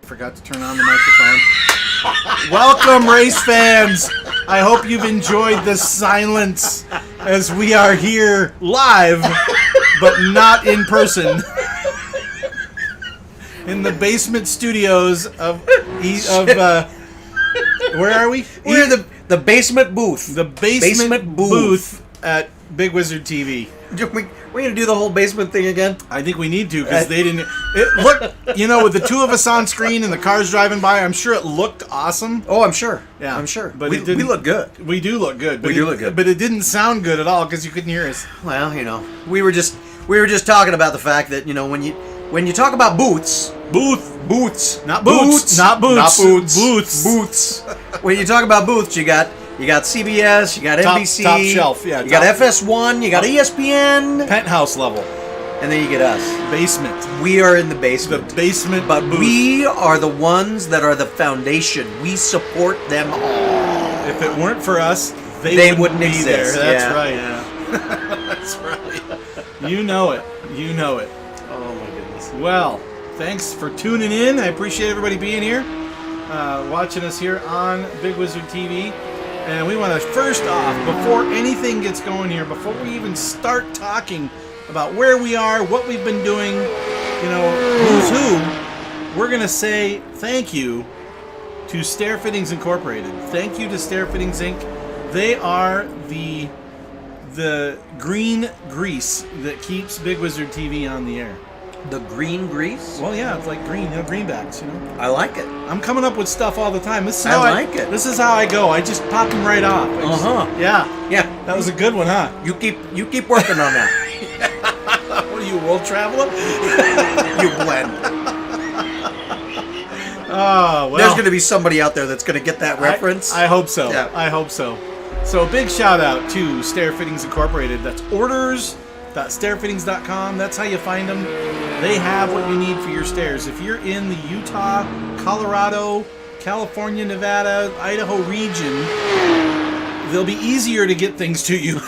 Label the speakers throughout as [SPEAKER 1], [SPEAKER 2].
[SPEAKER 1] Forgot to turn on the microphone. Welcome, race fans. I hope you've enjoyed the silence as we are here live, but not in person, in the basement studios of where are we?
[SPEAKER 2] We're the basement booth.
[SPEAKER 1] The basement booth at Bigg Wizurd TV.
[SPEAKER 2] We're going to do the whole basement thing again?
[SPEAKER 1] I think we need to, because they didn't... Look, you know, with the two of us on screen and the cars driving by, I'm sure it looked awesome.
[SPEAKER 2] Oh, I'm sure.
[SPEAKER 1] Yeah.
[SPEAKER 2] I'm sure.
[SPEAKER 1] But
[SPEAKER 2] we look good.
[SPEAKER 1] We do look good.
[SPEAKER 2] We do look good.
[SPEAKER 1] But it didn't sound good at all, because you couldn't hear us.
[SPEAKER 2] Well, you know, we were just talking about the fact that, you know, when you talk about boots... Boots.
[SPEAKER 1] Not boots. Not boots.
[SPEAKER 2] Not boots.
[SPEAKER 1] Boots.
[SPEAKER 2] When you talk about boots, you got CBS, you got NBC,
[SPEAKER 1] top shelf, yeah.
[SPEAKER 2] You got FS1, you got ESPN,
[SPEAKER 1] penthouse level,
[SPEAKER 2] and then you get us.
[SPEAKER 1] Basement.
[SPEAKER 2] We are in the basement.
[SPEAKER 1] The basement,
[SPEAKER 2] but
[SPEAKER 1] booth.
[SPEAKER 2] We are the ones that are the foundation. We support them all.
[SPEAKER 1] If it weren't for us, they wouldn't be
[SPEAKER 2] exist.
[SPEAKER 1] There. That's right.
[SPEAKER 2] Yeah.
[SPEAKER 1] That's right. You know it. You know it.
[SPEAKER 2] Oh my goodness.
[SPEAKER 1] Well, thanks for tuning in. I appreciate everybody being here, watching us here on Bigg Wizurd TV. And we want to, first off, before anything gets going here, before we even start talking about where we are, what we've been doing, you know, who's who, we're going to say thank you to Stair Fittings Incorporated. Thank you to Stair Fittings Inc. They are the green grease that keeps Bigg Wizurd TV on the air.
[SPEAKER 2] The green grease?
[SPEAKER 1] Well, yeah, it's like green, you know, greenbacks, you know.
[SPEAKER 2] I like it.
[SPEAKER 1] I'm coming up with stuff all the time. This is
[SPEAKER 2] I like it.
[SPEAKER 1] This is how I go. I just pop them right off. Yeah.
[SPEAKER 2] Yeah.
[SPEAKER 1] That was a good one, huh?
[SPEAKER 2] You keep working on that.
[SPEAKER 1] What are you, a world traveler?
[SPEAKER 2] You blend.
[SPEAKER 1] Oh, well.
[SPEAKER 2] There's going to be somebody out there that's going to get that reference.
[SPEAKER 1] I hope so.
[SPEAKER 2] Yeah.
[SPEAKER 1] I hope so. So big shout out to Stair Fittings Incorporated. That's orders.stairfittings.com. That's how you find them. They have what you need for your stairs. If you're in the Utah, Colorado, California, Nevada, Idaho region, they'll be easier to get things to you.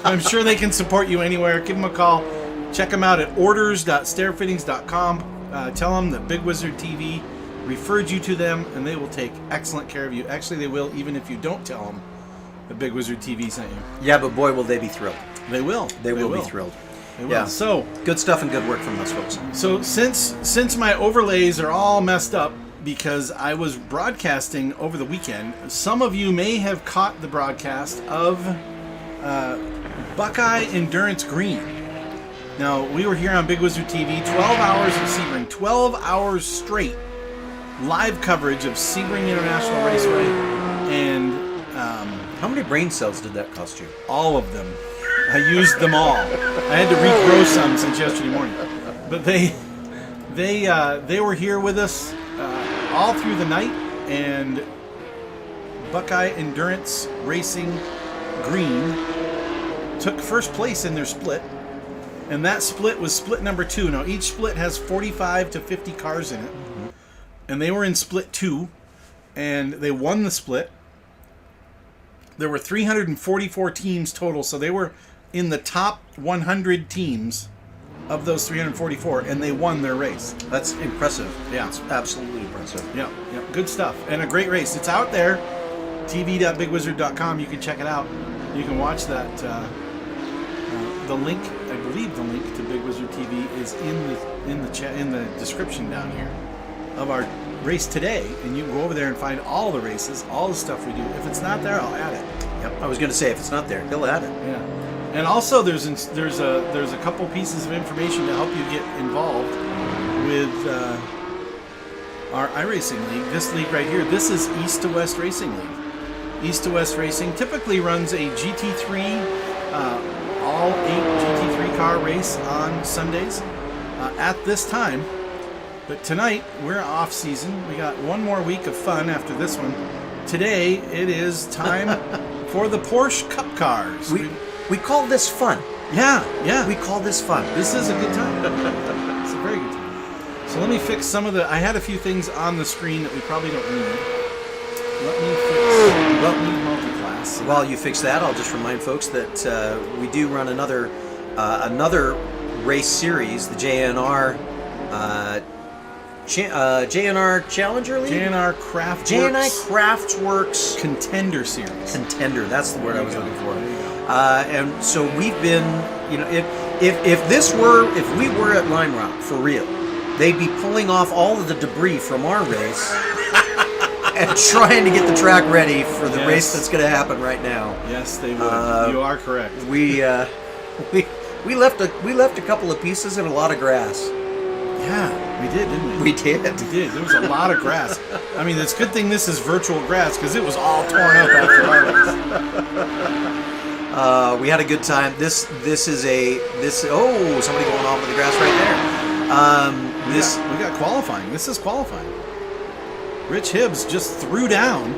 [SPEAKER 1] I'm sure they can support you anywhere. Give them a call. Check them out at orders.stairfittings.com. Tell them that Bigg Wizurd TV referred you to them, and they will take excellent care of you. Actually, they will, even if you don't tell them that Bigg Wizurd TV sent you.
[SPEAKER 2] Yeah, but boy, will they be thrilled.
[SPEAKER 1] They will.
[SPEAKER 2] They will be thrilled.
[SPEAKER 1] They will.
[SPEAKER 2] Yeah.
[SPEAKER 1] So
[SPEAKER 2] good stuff and good work from those folks.
[SPEAKER 1] So since my overlays are all messed up because I was broadcasting over the weekend, some of you may have caught the broadcast of Buckeye Endurance Green. Now, we were here on Bigg Wizurd TV, 12 hours of Sebring, 12 hours straight, live coverage of Sebring International Raceway, and
[SPEAKER 2] how many brain cells did that cost you?
[SPEAKER 1] All of them. I used them all. I had to regrow some since yesterday morning. But they were here with us all through the night, and Buckeye Endurance Racing Green took first place in their split, and that split was split number 2. Now each split has 45 to 50 cars in it, and they were in split 2, and they won the split. There were 344 teams total, so they were in the top 100 teams of those 344, and they won their race.
[SPEAKER 2] That's impressive.
[SPEAKER 1] Yeah.
[SPEAKER 2] It's absolutely impressive.
[SPEAKER 1] Yeah, good stuff. And a great race. It's out there, tv.bigwizurd.com. You can check it out. You can watch that. The link, I believe the link to Bigg Wizurd TV is in the description down here of our race today, and you can go over there and find all the races, all the stuff we do. If it's not there, I'll add it.
[SPEAKER 2] Yep. I was going to say, if it's not there, he'll add it.
[SPEAKER 1] Yeah. And also, there's a couple pieces of information to help you get involved with our iRacing League. This league right here, this is East to West Racing League. East to West Racing typically runs a GT3, all 8 GT3 car race on Sundays at this time. But tonight, we're off season. We got one more week of fun after this one. Today, it is time for the Porsche Cup cars.
[SPEAKER 2] We call this fun.
[SPEAKER 1] Yeah.
[SPEAKER 2] We call this fun.
[SPEAKER 1] This is a good time. It's a very good time. So let me fix some of the... I had a few things on the screen that we probably don't need. Let me fix... We don't need multi-class.
[SPEAKER 2] While you fix that, I'll just remind folks that we do run another race series, the JNR JNR Challenger League?
[SPEAKER 1] JNR Craftworks.
[SPEAKER 2] JNR Craftworks
[SPEAKER 1] Contender Series.
[SPEAKER 2] Contender. That's the word I was looking for. And so we've been, you know, if we were at Lime Rock for real, they'd be pulling off all of the debris from our race and trying to get the track ready for the race that's going to happen right now.
[SPEAKER 1] Yes, they would. You are correct.
[SPEAKER 2] We left a couple of pieces and a lot of grass.
[SPEAKER 1] Yeah, we did, didn't we?
[SPEAKER 2] We did.
[SPEAKER 1] We did. There was a lot of grass. I mean, it's a good thing this is virtual grass because it was all torn up after our race.
[SPEAKER 2] We had a good time. This oh, somebody going off with the grass right there.
[SPEAKER 1] We got qualifying. This is qualifying. Rich Hibbs just threw down.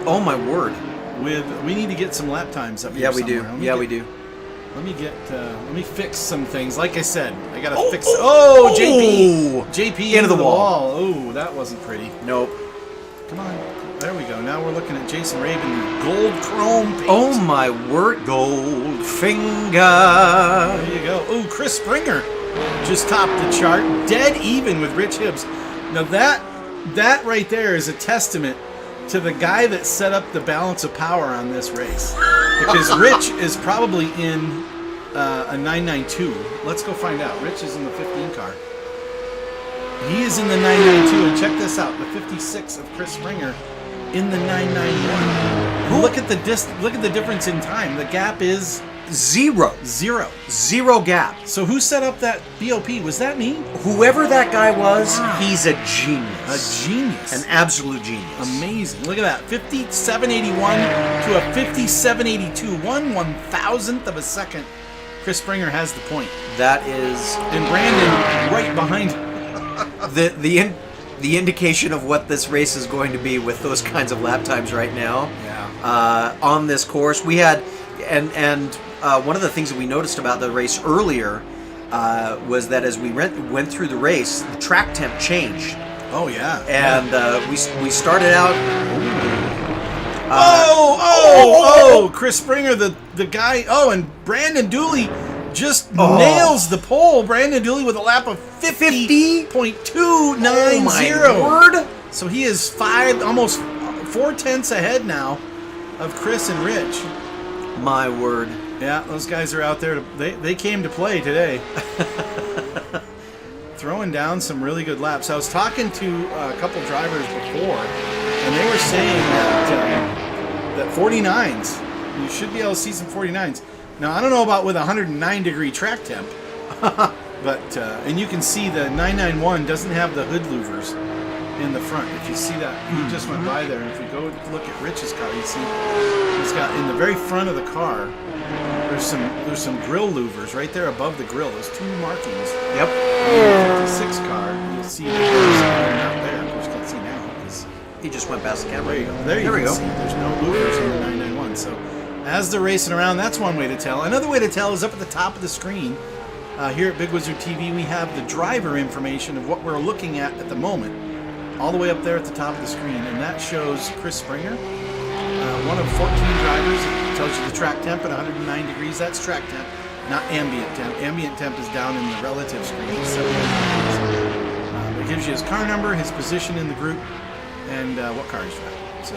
[SPEAKER 2] Oh my word!
[SPEAKER 1] We need to get some lap times up here.
[SPEAKER 2] Yeah, we do. We do.
[SPEAKER 1] Let me fix some things. Like I said, I gotta fix. Oh, JP
[SPEAKER 2] into the wall.
[SPEAKER 1] Oh, that wasn't pretty.
[SPEAKER 2] Nope.
[SPEAKER 1] Come on. There we go. Now we're looking at Jason Rabin, gold chrome paint.
[SPEAKER 2] Oh my word, gold finger.
[SPEAKER 1] There you go. Oh, Chris Springer just topped the chart, dead even with Rich Hibbs. Now that right there is a testament to the guy that set up the balance of power on this race. Because Rich is probably in a 992. Let's go find out. Rich is in the 15 car. He is in the 992, and check this out: the 56 of Chris Springer in the 991. Look at the difference in time. The gap is
[SPEAKER 2] zero gap.
[SPEAKER 1] So who set up that BOP? Was that me?
[SPEAKER 2] Whoever that guy was, he's a genius.
[SPEAKER 1] A genius.
[SPEAKER 2] An absolute genius.
[SPEAKER 1] Amazing. Look at that. 5781 to a 5782. 1/1000th of a second. Chris Springer has the point.
[SPEAKER 2] That is...
[SPEAKER 1] And Brandon right behind him.
[SPEAKER 2] The indication of what this race is going to be with those kinds of lap times right now.
[SPEAKER 1] Yeah.
[SPEAKER 2] On this course, we had... And one of the things that we noticed about the race earlier was that as we went through the race, the track temp changed.
[SPEAKER 1] Oh yeah.
[SPEAKER 2] And we started out.
[SPEAKER 1] Chris Springer, the guy. Oh, and Brandon Dooley just nails the pole. Brandon Dooley with a lap of 50.290.
[SPEAKER 2] Oh my word!
[SPEAKER 1] So he is almost 4/10 ahead now of Chris and Rich.
[SPEAKER 2] My word.
[SPEAKER 1] Yeah, those guys are out there. They came to play today. Throwing down some really good laps. I was talking to a couple drivers before, and they were saying that 49s, you should be able to see some 49s. Now, I don't know about with 109-degree track temp, but and you can see the 991 doesn't have the hood louvers in the front. If you see that, he just went by there. And if you go look at Rich's car, you see he's got in the very front of the car. There's some grill louvers right there above the grill. Those two markings.
[SPEAKER 2] Yep.
[SPEAKER 1] In the 56 car, you'll see there's not there. Of course, you can't see now because
[SPEAKER 2] he just went past the camera.
[SPEAKER 1] There you go. There you go. See, there's no louvers in the 991. So as they're racing around, that's one way to tell. Another way to tell is up at the top of the screen. Here at Bigg Wizurd TV, we have the driver information of what we're looking at the moment. All the way up there at the top of the screen, and that shows Chris Springer, one of 14 drivers. It tells you the track temp at 109 degrees. That's track temp, not ambient temp. Ambient temp is down in the relative screen. It gives you his car number, his position in the group, and what car he's driving. So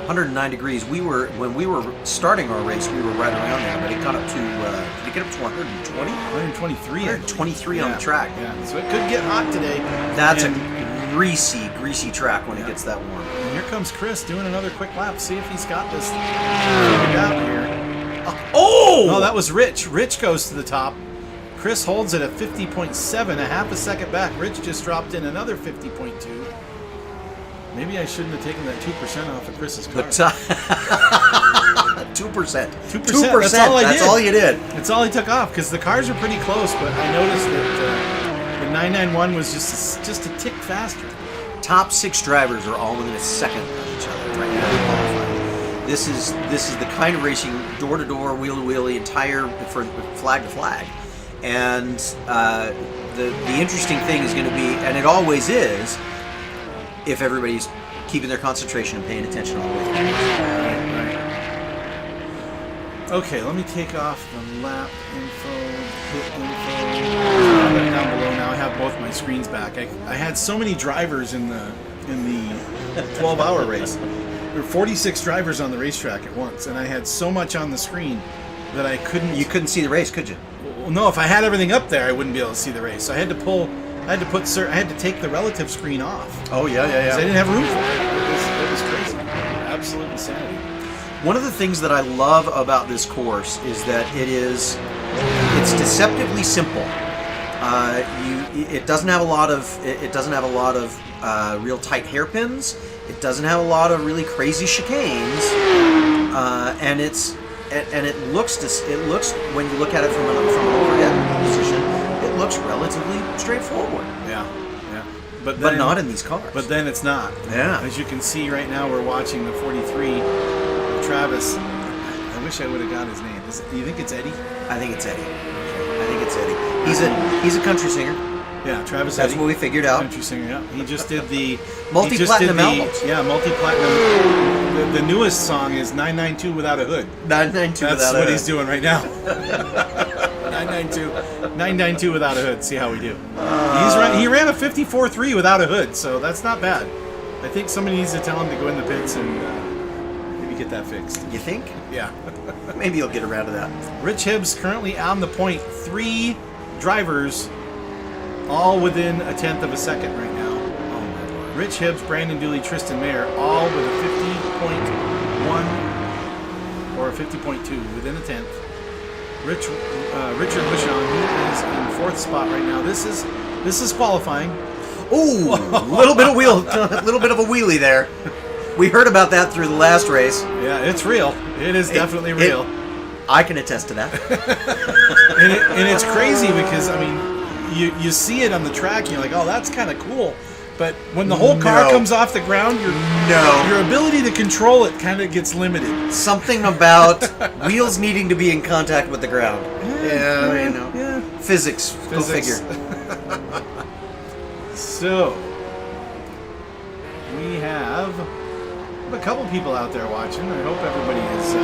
[SPEAKER 2] 109 degrees. When we were starting our race, we were right around there, but it got up to did it get up to 120?
[SPEAKER 1] 123.
[SPEAKER 2] 123 on the track.
[SPEAKER 1] Yeah, so it could get hot today.
[SPEAKER 2] That's a greasy track when it gets that warm.
[SPEAKER 1] And here comes Chris doing another quick lap. See if he's got this figured out here. Oh, that was Rich. Rich goes to the top. Chris holds it at 50.7, a half a second back. Rich just dropped in another 50.2. Maybe I shouldn't have taken that 2% off of Chris's car.
[SPEAKER 2] 2%. 2%.
[SPEAKER 1] That's all I did.
[SPEAKER 2] That's all you did.
[SPEAKER 1] That's all he took off because the cars are pretty close, but I noticed that the 991 was just a tick faster.
[SPEAKER 2] Top 6 drivers are all within a second of each other right now. This is the kind of racing door to door, wheel to wheel, entire for flag to flag, and the interesting thing is going to be, and it always is, if everybody's keeping their concentration and paying attention all the way through.
[SPEAKER 1] Okay, let me take off the lap info, pit info. Right down below now, I have both my screens back. I had so many drivers in the 12-hour race. There were 46 drivers on the racetrack at once, and I had so much on the screen that I couldn't.
[SPEAKER 2] You couldn't see the race, could you?
[SPEAKER 1] Well, no, if I had everything up there, I wouldn't be able to see the race. So I had to take the relative screen off.
[SPEAKER 2] Oh yeah.
[SPEAKER 1] 'Cause I didn't have room for it. It was crazy. Absolute insanity.
[SPEAKER 2] One of the things that I love about this course is that it's deceptively simple. It doesn't have a lot of real tight hairpins. It doesn't have a lot of really crazy chicanes, and it looks when you look at it from an overhead position, it looks relatively straightforward.
[SPEAKER 1] Yeah. But
[SPEAKER 2] not in these cars.
[SPEAKER 1] But then it's not.
[SPEAKER 2] Yeah.
[SPEAKER 1] As you can see right now, we're watching the 43. Travis. I wish I would have got his name. Do you think it's Eddie?
[SPEAKER 2] I think it's Eddie. He's a country singer.
[SPEAKER 1] Yeah, Travis.
[SPEAKER 2] That's
[SPEAKER 1] Eddie,
[SPEAKER 2] what we figured out.
[SPEAKER 1] Country singer. Yeah. He just did the
[SPEAKER 2] multi-platinum albums.
[SPEAKER 1] Yeah, multi-platinum. The newest song is 992 Without a Hood.
[SPEAKER 2] 992
[SPEAKER 1] That's
[SPEAKER 2] Without a Hood.
[SPEAKER 1] what he's doing right now. 992 Without a Hood. See how we do. He ran a 54.3 without a hood, so that's not bad. I think somebody needs to tell him to go in the pits and maybe get that fixed.
[SPEAKER 2] You think?
[SPEAKER 1] Yeah.
[SPEAKER 2] Maybe you'll get around to that.
[SPEAKER 1] Rich Hibbs currently on the point. 3 drivers, all within a tenth of a second right now.
[SPEAKER 2] Oh my Lord.
[SPEAKER 1] Rich Hibbs, Brandon Dooley, Tristan Mayer, all with a 50.1 or a 50.2 within a tenth. Richard Bushon, he is in 4th spot right now. This is qualifying.
[SPEAKER 2] Ooh, a little bit of a wheelie there. We heard about that through the last race.
[SPEAKER 1] Yeah, it's real. It is definitely real.
[SPEAKER 2] I can attest to that.
[SPEAKER 1] and it's crazy because, I mean, you see it on the track and you're like, oh, that's kind of cool. But when the whole car comes off the ground, your ability to control it kind of gets limited.
[SPEAKER 2] Something about wheels needing to be in contact with the ground.
[SPEAKER 1] Yeah.
[SPEAKER 2] Physics. Go figure.
[SPEAKER 1] So, we have a couple people out there watching. I hope everybody is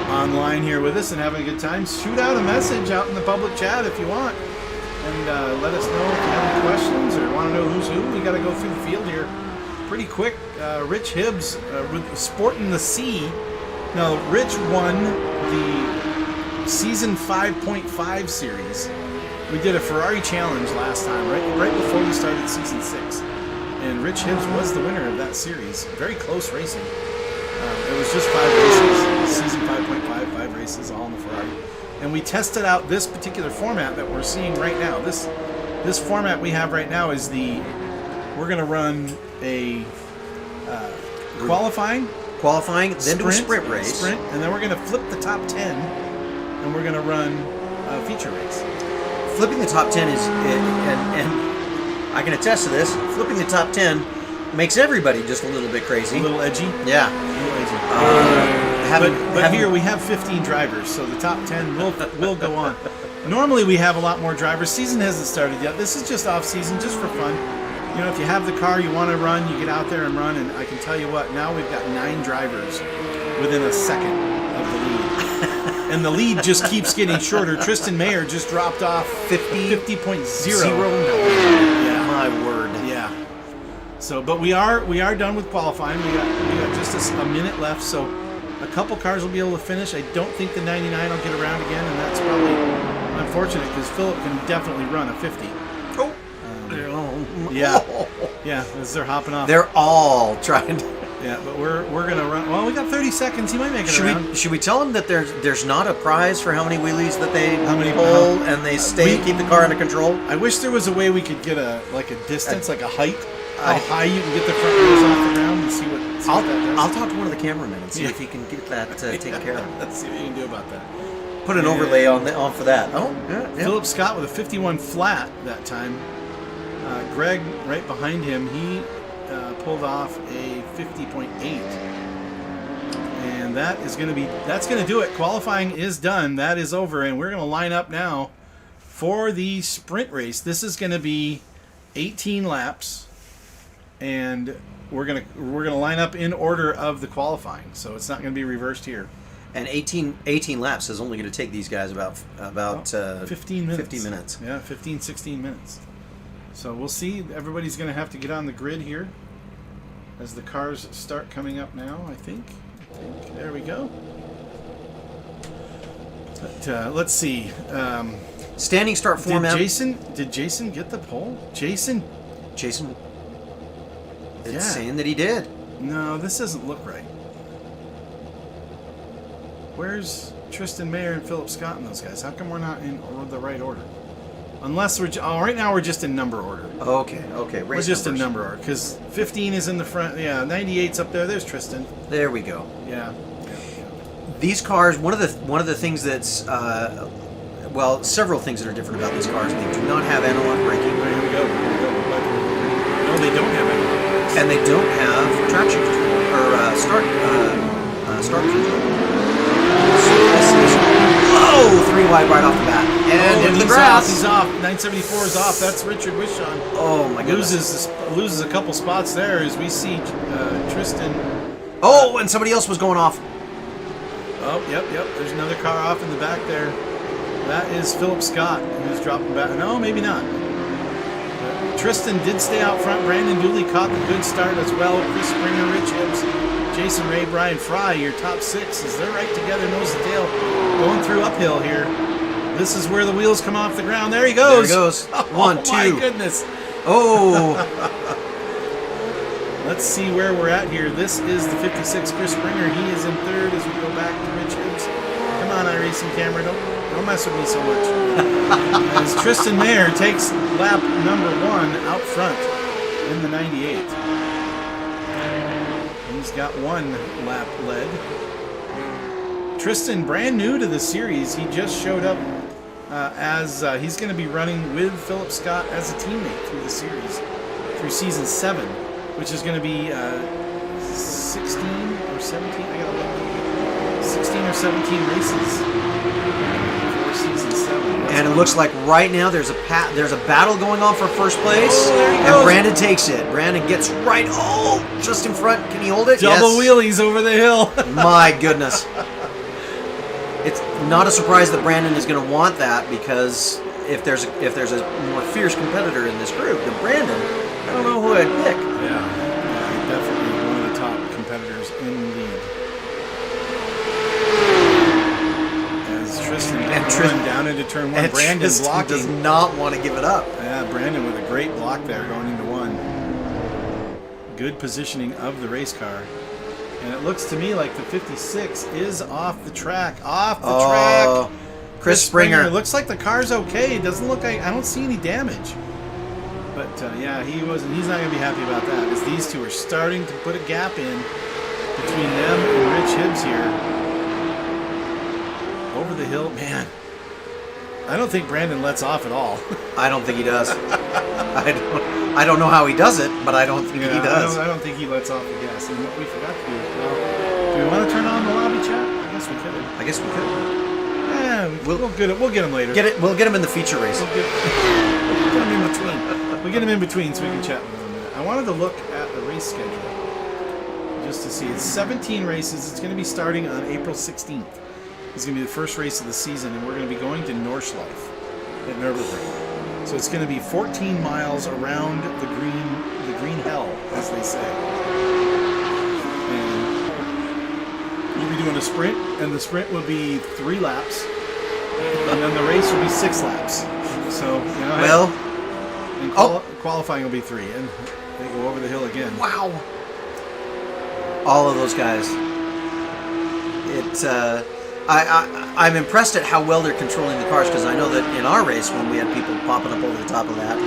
[SPEAKER 1] online here with us and having a good time. Shoot out a message out in the public chat if you want. And let us know if you have any questions or want to know who's who. We got to go through the field here pretty quick. Rich Hibbs with Sporting the C. Now, Rich won the Season 5.5 series. We did a Ferrari Challenge last time, right before we started Season 6. And Rich Hibbs was the winner of that series. Very close racing. It was just 5 races. Season 5.5, 5 races, all in the Ferrari. And we tested out this particular format that we're seeing right now. This format we have right now is we're going to run a qualifying,
[SPEAKER 2] then do a sprint race.
[SPEAKER 1] And then we're going to flip the top 10, and we're going to run a feature race.
[SPEAKER 2] Flipping the top 10 is, and I can attest to this, flipping the top 10 makes everybody just a little bit crazy.
[SPEAKER 1] A little edgy?
[SPEAKER 2] Yeah.
[SPEAKER 1] A little edgy. But here we have 15 drivers, so the top 10 will go on. Normally we have a lot more drivers. Season hasn't started yet. This is just off season, just for fun. You know, if you have the car you want to run, you get out there and run. And I can tell you what, now we've got 9 drivers within a second of the lead. And the lead just keeps getting shorter. Tristan Mayer just dropped off 50.0.
[SPEAKER 2] Yeah, my word.
[SPEAKER 1] Yeah. So, but we are done with qualifying. We got just a minute left, so a couple cars will be able to finish. I don't think the 99 will get around again, and that's probably unfortunate because Philip can definitely run a 50. Yeah, as they're hopping off.
[SPEAKER 2] They're all trying to.
[SPEAKER 1] Yeah, but we're gonna run. Well, we got 30 seconds. He might make it around.
[SPEAKER 2] Should we tell them that there's not a prize for how many wheelies that they pull and they keep the car under control?
[SPEAKER 1] I wish there was a way we could get a distance, like a height. How high you can get the front wheels off the ground and see what that does.
[SPEAKER 2] I'll talk to one of the cameramen and see if he can get that taken care of.
[SPEAKER 1] Let's see what you can do about that.
[SPEAKER 2] Put an overlay on for that. Oh, yeah.
[SPEAKER 1] Philip Scott with a 51 flat that time. Greg right behind him, he pulled off a 50.8, and that's going to do it. Qualifying is done. That is over, and we're going to line up now for the sprint race. This is going to be 18 laps, and we're going to line up in order of the qualifying. So it's not going to be reversed here.
[SPEAKER 2] And 18 laps is only going to take these guys about
[SPEAKER 1] 15 minutes.
[SPEAKER 2] 15 minutes.
[SPEAKER 1] Yeah, 15, 16 minutes. So we'll see. Everybody's going to have to get on the grid here as the cars start coming up now, I think. There we go. But, let's see.
[SPEAKER 2] Standing start format.
[SPEAKER 1] Did Jason get the pole? Jason?
[SPEAKER 2] It's saying that he did.
[SPEAKER 1] No, this doesn't look right. Where's Tristan Mayer and Philip Scott and those guys? How come we're not in the right order? Unless we're... right now we're just in number order.
[SPEAKER 2] Okay.
[SPEAKER 1] We're just in number order, because 15 is in the front. Yeah, 98's up there. There's Tristan.
[SPEAKER 2] There we go.
[SPEAKER 1] Yeah.
[SPEAKER 2] These cars, one of the things that's... well, several things that are different about these cars. They do not have analog braking.
[SPEAKER 1] Right, here we go. No, they don't have analog brakes.
[SPEAKER 2] And they don't have traction control, or start control. Whoa! 3 wide right off the bat. And into the grass.
[SPEAKER 1] He's off. 974 is off. That's Richard Wishon.
[SPEAKER 2] Oh my goodness.
[SPEAKER 1] Loses a couple spots there as we see Tristan.
[SPEAKER 2] Oh, and somebody else was going off.
[SPEAKER 1] Oh, yep. There's another car off in the back there. That is Philip Scott, who's dropping back. No, maybe not. Tristan did stay out front. Brandon Dooley caught the good start as well. Chris Springer, Rich Hibbs, Jason Ray, Brian Fry, your top 6 as they're right together, nose to tail, going through uphill here. This is where the wheels come off the ground. There he goes.
[SPEAKER 2] There he goes.
[SPEAKER 1] Oh,
[SPEAKER 2] 1, 2.
[SPEAKER 1] My goodness.
[SPEAKER 2] Oh.
[SPEAKER 1] Let's see where we're at here. This is the 56, Chris Springer. He is in 3rd as we go back to Rich Hibbs. Come on, iRacing camera. Don't mess with me so much. As Tristan Mayer takes lap number 1 out front in the 98. He's got 1 lap led. Tristan, brand new to the series. He just showed up as he's going to be running with Philip Scott as a teammate through the series, through season 7, which is going to be 16 or 17. I gotta look. 16 or 17 races for season 7.
[SPEAKER 2] And it looks like right now there's a battle going on for first place.
[SPEAKER 1] Oh, there he
[SPEAKER 2] and
[SPEAKER 1] goes.
[SPEAKER 2] Brandon takes it. Brandon gets right. Oh, just in front. Can he hold it?
[SPEAKER 1] Double
[SPEAKER 2] Yes.
[SPEAKER 1] wheelies over the hill.
[SPEAKER 2] My goodness. It's not a surprise that Brandon is going to want that, because if there's a more fierce competitor in this group than Brandon, I don't know who I'd pick.
[SPEAKER 1] Yeah, definitely one of the top competitors in the league. As Tristan down into turn 1,
[SPEAKER 2] And
[SPEAKER 1] Brandon
[SPEAKER 2] Tristan
[SPEAKER 1] blocking.
[SPEAKER 2] does not want to give it up.
[SPEAKER 1] Yeah, Brandon with a great block there going into 1. Good positioning of the race car. And it looks to me like the 56 is off the track. Track.
[SPEAKER 2] Chris Springer.
[SPEAKER 1] It looks like the car's okay. It doesn't look like, I don't see any damage. But yeah, he's not going to be happy about that, as these two are starting to put a gap in between them and Rich Hibbs here. Over the hill, man. I don't think Brandon lets off at all.
[SPEAKER 2] I don't think he does. I don't know how he does it, but I don't think he does.
[SPEAKER 1] I don't think he lets off the gas. And what we forgot to do, do we want to turn on the lobby chat? I guess we could. Yeah, we'll get him later.
[SPEAKER 2] We'll get him in the feature race.
[SPEAKER 1] We'll get him in between. We'll get him in between so we can chat with him in a minute. I wanted to look at the race schedule just to see. It's 17 races. It's going to be starting on April 16th. It's going to be the first race of the season, and we're going to be going to Nordschleife at Nürburgring. So it's going to be 14 miles around the green hell, as they say. And we'll be doing a sprint, and the sprint will be 3 laps, and then the race will be 6 laps. So, qualifying will be 3, and they go over the hill again.
[SPEAKER 2] Wow. All of those guys. I'm impressed at how well they're controlling the cars, because I know that in our race, when we had people popping up over the top of that,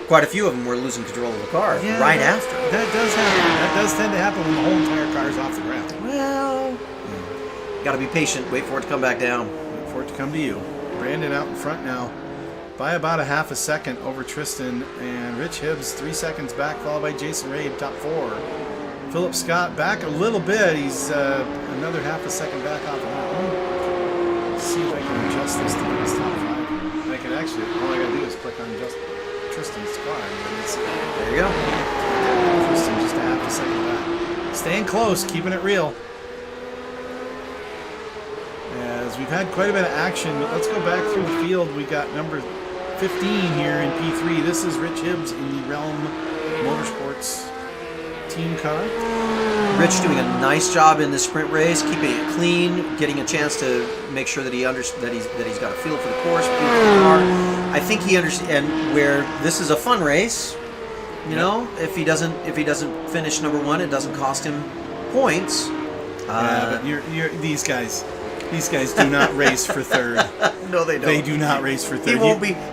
[SPEAKER 2] quite a few of them were losing control of the car after.
[SPEAKER 1] That does happen. That does tend to happen when the whole entire car is off the ground.
[SPEAKER 2] Well, got to be patient. Wait for it to come back down.
[SPEAKER 1] Wait for it to come to you. Brandon out in front now by about a half a second over Tristan, and Rich Hibbs 3 seconds back, followed by Jason Ray, top 4. Philip Scott back a little bit. He's another half a second back off the line. Let's see if I can adjust this to his top 5. I can actually, all I gotta do is click on just Tristan's car.
[SPEAKER 2] There you go.
[SPEAKER 1] Tristan just a half a second back. Staying close, keeping it real. guys. We've had quite a bit of action, but let's go back through the field. We got number 15 here in P3. This is Rich Hibbs in the Realm Motorsports team car.
[SPEAKER 2] Rich doing a nice job in the sprint race, keeping it clean, getting a chance to make sure that he's got a feel for the course, feel for the car. I think he understands, and where this is a fun race, you know, if he doesn't finish number 1, it doesn't cost him points.
[SPEAKER 1] But these guys do not race for third.
[SPEAKER 2] No, they don't.
[SPEAKER 1] They do not race for third.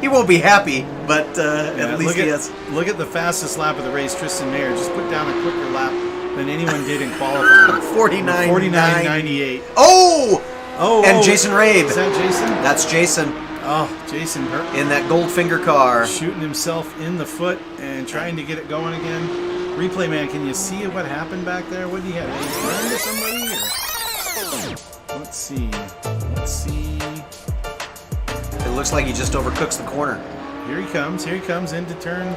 [SPEAKER 2] He won't be happy, but at least he has.
[SPEAKER 1] Look at the fastest lap of the race. Tristan Mayer just put down a quicker lap than anyone did in qualifying.
[SPEAKER 2] 49.98.
[SPEAKER 1] 49.98.
[SPEAKER 2] And Jason Rabe.
[SPEAKER 1] Is that Jason?
[SPEAKER 2] That's Jason.
[SPEAKER 1] Oh, Jason
[SPEAKER 2] in that Goldfinger car,
[SPEAKER 1] shooting himself in the foot and trying to get it going again. Replay man, can you see what happened back there? What did he have? Did he run into somebody? Or? Let's see.
[SPEAKER 2] It looks like he just overcooks the corner.
[SPEAKER 1] Here he comes into turn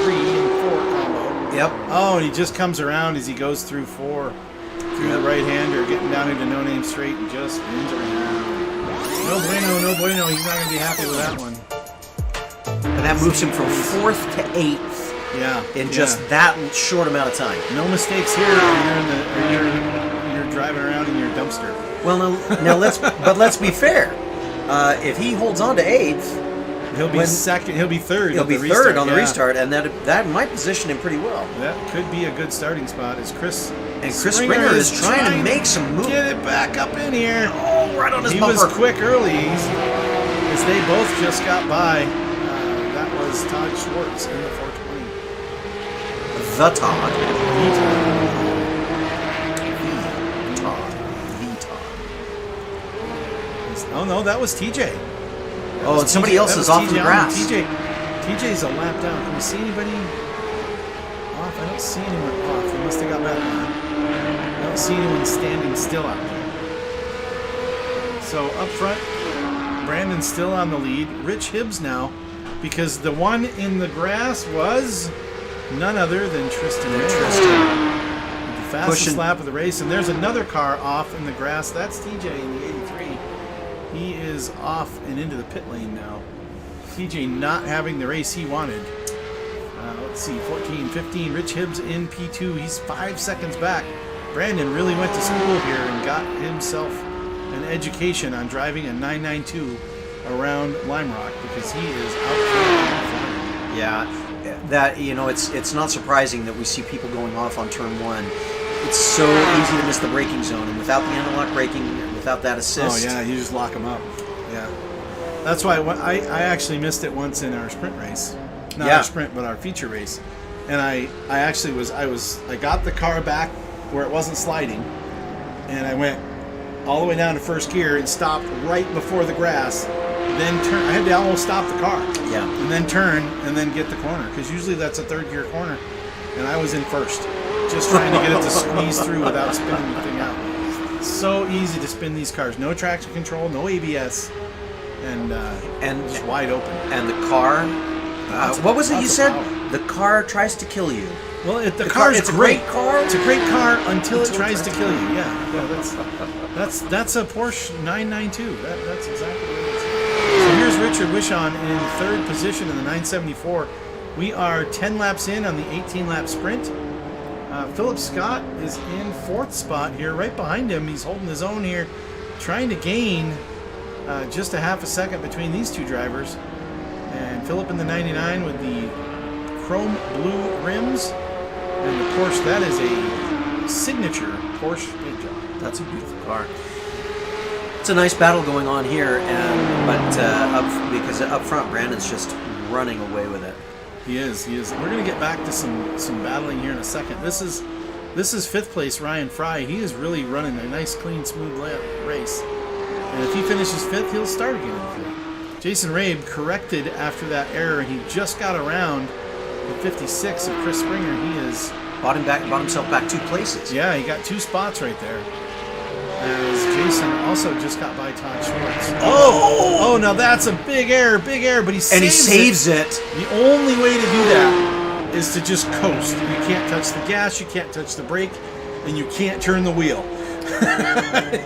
[SPEAKER 1] 3 and 4 combo.
[SPEAKER 2] Yep.
[SPEAKER 1] Oh, and he just comes around as he goes through 4. Through the right-hander, getting down into no-name straight and just spins around. No bueno. He's not going to be happy with that one.
[SPEAKER 2] And that moves him from 4th to 8th.
[SPEAKER 1] Yeah.
[SPEAKER 2] In just that short amount of time.
[SPEAKER 1] No mistakes here. You're driving around in your dumpster.
[SPEAKER 2] Well, now let's be fair. If he holds on to 8th,
[SPEAKER 1] he'll be second. He'll be third.
[SPEAKER 2] He'll be third on the restart, and that might position him pretty well.
[SPEAKER 1] That could be a good starting spot. As Chris
[SPEAKER 2] Springer is trying to make some moves.
[SPEAKER 1] Get it back up in here.
[SPEAKER 2] Oh, right on his bumper.
[SPEAKER 1] He was quick early, as they both just got by. That was Todd Schwartz in the 420.
[SPEAKER 2] The Todd.
[SPEAKER 1] Oh no, that was TJ.
[SPEAKER 2] And somebody else is off the grass.
[SPEAKER 1] TJ's a lap down. Can we see anybody off? I don't see anyone off. They must have got back on. I don't see anyone standing still out there. So up front, Brandon's still on the lead. Rich Hibbs now, because the one in the grass was none other than Tristan. The fastest lap of the race. And there's another car off in the grass. That's TJ in the 83. He is off and into the pit lane now. TJ not having the race he wanted. Let's see, 14, 15. Rich Hibbs in P2. He's 5 seconds back. Brandon really went to school here and got himself an education on driving a 992 around Lime Rock because he is out there.
[SPEAKER 2] Yeah, that it's not surprising that we see people going off on turn 1. It's so easy to miss the braking zone, and without the anti-lock braking, without that assist.
[SPEAKER 1] Oh yeah, you just lock them up. Yeah, that's why I actually missed it once in our sprint race, not our sprint, but our feature race, and I got the car back where it wasn't sliding, and I went all the way down to first gear and stopped right before the grass. Then turn. I had to almost stop the car.
[SPEAKER 2] Yeah.
[SPEAKER 1] And then turn and then get the corner because usually that's a third gear corner, and I was in first. Just trying to get it to squeeze through without spinning the thing out. So easy to spin these cars. No traction control, no ABS, and just wide open.
[SPEAKER 2] And the car, what was it you said?
[SPEAKER 1] Power.
[SPEAKER 2] The car tries to kill you.
[SPEAKER 1] Well, the car's
[SPEAKER 2] it's a great car.
[SPEAKER 1] It's a great car until it tries to kill you. Yeah, that's a Porsche 992. That's exactly what it is. So here's Richard Wishon in third position in the 974. We are 10 laps in on the 18-lap sprint. Philip Scott is in 4th spot here, right behind him. He's holding his own here, trying to gain just a half a second between these two drivers. And Philip in the 99 with the chrome blue rims. And the Porsche, that is a signature Porsche paint job.
[SPEAKER 2] That's a beautiful car. It's a nice battle going on here, because up front, Brandon's just running away with it.
[SPEAKER 1] He is. We're going to get back to some battling here in a second. This is 5th place Ryan Fry. He is really running a nice, clean, smooth race. And if he finishes 5th, he'll start again in 5th. Jason Rabe corrected after that error. He just got around the 56 of Chris Springer. He is
[SPEAKER 2] bought himself back 2 places.
[SPEAKER 1] Yeah, he got 2 spots right there. As Jason also just got by Todd Schwartz. Oh, now that's a big error, but he saves it. The only way to do that is to just coast. You can't touch the gas, you can't touch the brake, and you can't turn the wheel.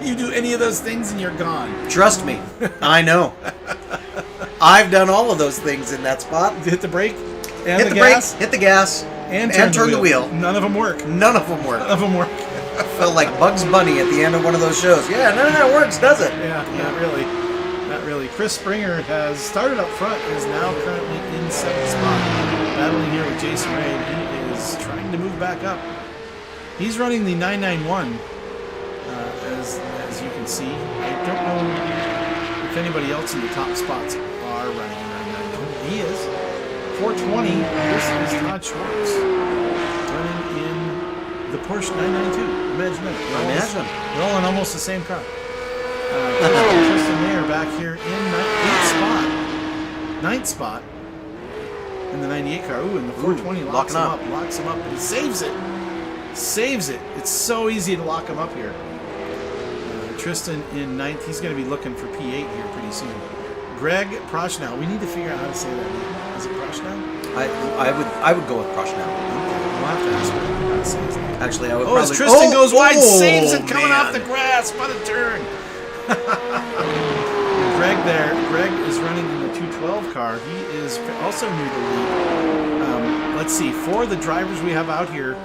[SPEAKER 1] You do any of those things and you're gone.
[SPEAKER 2] Trust me, I know. I've done all of those things in that spot.
[SPEAKER 1] Hit the brake and
[SPEAKER 2] Hit
[SPEAKER 1] the
[SPEAKER 2] the
[SPEAKER 1] gas.
[SPEAKER 2] brake, hit the gas,
[SPEAKER 1] And
[SPEAKER 2] turn the wheel.
[SPEAKER 1] None of them work.
[SPEAKER 2] None of them work.
[SPEAKER 1] None of them work.
[SPEAKER 2] Felt like Bugs Bunny at the end of one of those shows. Yeah, none of that works, does it?
[SPEAKER 1] Yeah, not really. Not really. Chris Springer has started up front and is now currently in second spot. Battling here with Jason Ray. He is trying to move back up. He's running the 991, as you can see. I don't know if anybody else in the top spots are running the 991. He is. 420. This is Todd Schwartz running in the Porsche 992. Imagine that. They're all in almost the same car. Tristan Mayer back here in ninth spot in the 98 car. Ooh, and the 420 locks him up, but he saves it. It's so easy to lock him up here. Tristan in ninth. He's going to be looking for P8 here pretty soon. Greg Prochnow. We need to figure out how to say that. Is it Prochnow?
[SPEAKER 2] I would go with Prochnow.
[SPEAKER 1] We'll have to ask him how to say his name.
[SPEAKER 2] Actually, I would.
[SPEAKER 1] Oh, as Tristan goes wide, saves it coming off the grass. What a turn! Greg is running in the 212 car. He is also new to league. Let's see. For the drivers we have out here,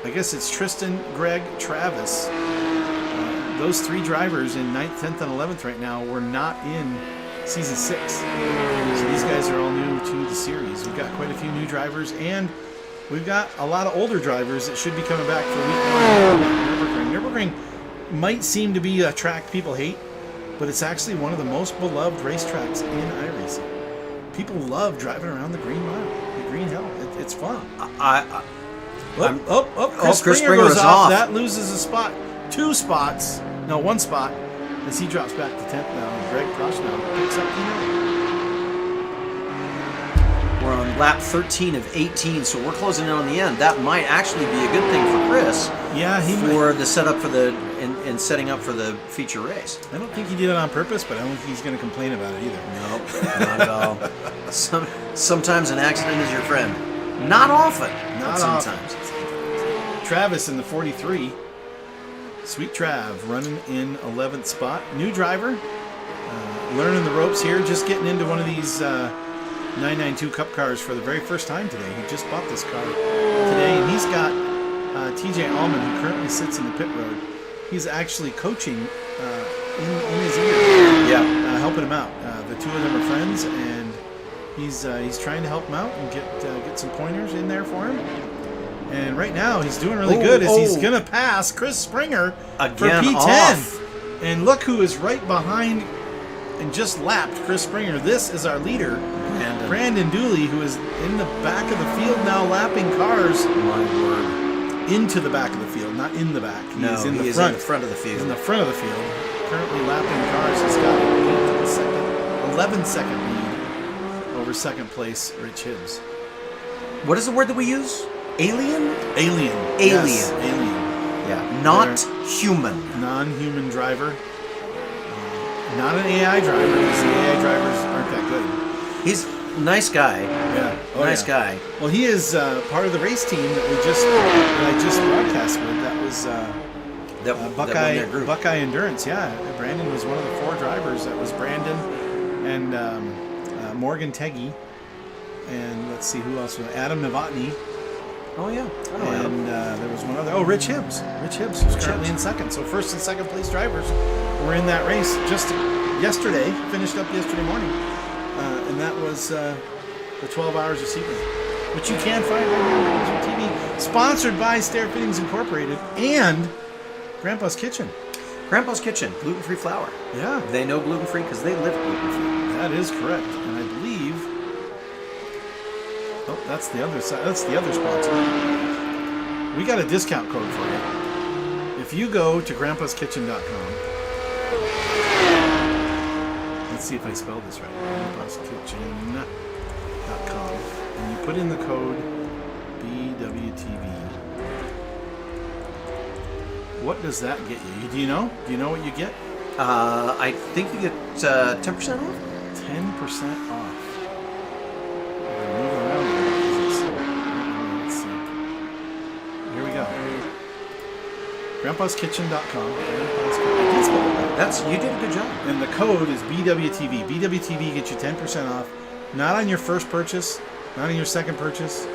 [SPEAKER 1] I guess it's Tristan, Greg, Travis. Those three drivers in 9th, 10th, and 11th right now were not in Season 6. So these guys are all new to the series. We've got quite a few new drivers, and we've got a lot of older drivers that should be coming back for week 1. Nürburgring might seem to be a track people hate, but it's actually one of the most beloved racetracks in iRacing. People love driving around the Green Mile, the Green Hill. It's fun. Chris Springer goes off. That loses a spot. 1 spot, as he drops back to 10th now. And Greg Prochnow picks up P9.
[SPEAKER 2] We're on lap 13 of 18, so we're closing in on the end. That might actually be a good thing for Chris.
[SPEAKER 1] Yeah,
[SPEAKER 2] the setup for and setting up for the feature race.
[SPEAKER 1] I don't think he did it on purpose, but I don't think he's going to complain about it either.
[SPEAKER 2] Nope, not at all. Sometimes an accident is your friend. Not often. Not sometimes.
[SPEAKER 1] Travis in the 43. Sweet Trav running in 11th spot. New driver. Learning the ropes here. Just getting into one of these 992 Cup cars for the very first time today. He just bought this car today, and he's got TJ Allman, who currently sits in the pit road. He's actually coaching in his ear, helping him out. The two of them are friends, and he's trying to help him out and get some pointers in there for him. And right now he's doing really good as he's going to pass Chris Springer for P10.
[SPEAKER 2] Off.
[SPEAKER 1] And look who is right behind and just lapped Chris Springer. This is our leader, Brandon Dooley, who is in the back of the field now lapping cars.
[SPEAKER 2] My word.
[SPEAKER 1] Into the back of the field, not in the back. He is in the front
[SPEAKER 2] of the field.
[SPEAKER 1] He's in the front of the field. Currently lapping cars. He's got an 11-second lead over second place, Rich Hibbs.
[SPEAKER 2] What is the word that we use? Alien?
[SPEAKER 1] Alien.
[SPEAKER 2] Yes,
[SPEAKER 1] alien.
[SPEAKER 2] Yeah. Not human.
[SPEAKER 1] Non-human driver. Not an AI driver, because the AI drivers aren't that good.
[SPEAKER 2] He's a nice guy.
[SPEAKER 1] Yeah.
[SPEAKER 2] Nice guy.
[SPEAKER 1] Well, he is part of the race team that I just broadcast with. That was Buckeye Endurance. Yeah. Brandon was one of the 4 drivers. That was Brandon and Morgan Teggy. And let's see who else. Adam Novotny.
[SPEAKER 2] Oh, yeah.
[SPEAKER 1] And there was one other. Oh, Rich Hibbs. Rich Hibbs, who's currently in second. So first and second place drivers were in that race just yesterday. Finished up yesterday morning. And that was the 12 Hours of Secret, which you can find right here on TV. Sponsored by Stair Fittings Incorporated and Grandpa's Kitchen.
[SPEAKER 2] Grandpa's Kitchen, gluten-free flour.
[SPEAKER 1] Yeah.
[SPEAKER 2] They know gluten-free because they live gluten-free.
[SPEAKER 1] That is correct. And I believe... Oh, that's the other side. That's the other sponsor. We got a discount code for you. If you go to grandpaskitchen.com. Let's see if I spell this right. grandpaskitchen.com. And you put in the code BWTV. What does that get you? Do you know? Do you know what you get?
[SPEAKER 2] I think you get 10% off.
[SPEAKER 1] 10% off. Here we go. Grandpa'sKitchen.com.
[SPEAKER 2] You did a good job.
[SPEAKER 1] And the code is BWTV. BWTV gets you 10% off. Not on your first purchase, not on your second purchase,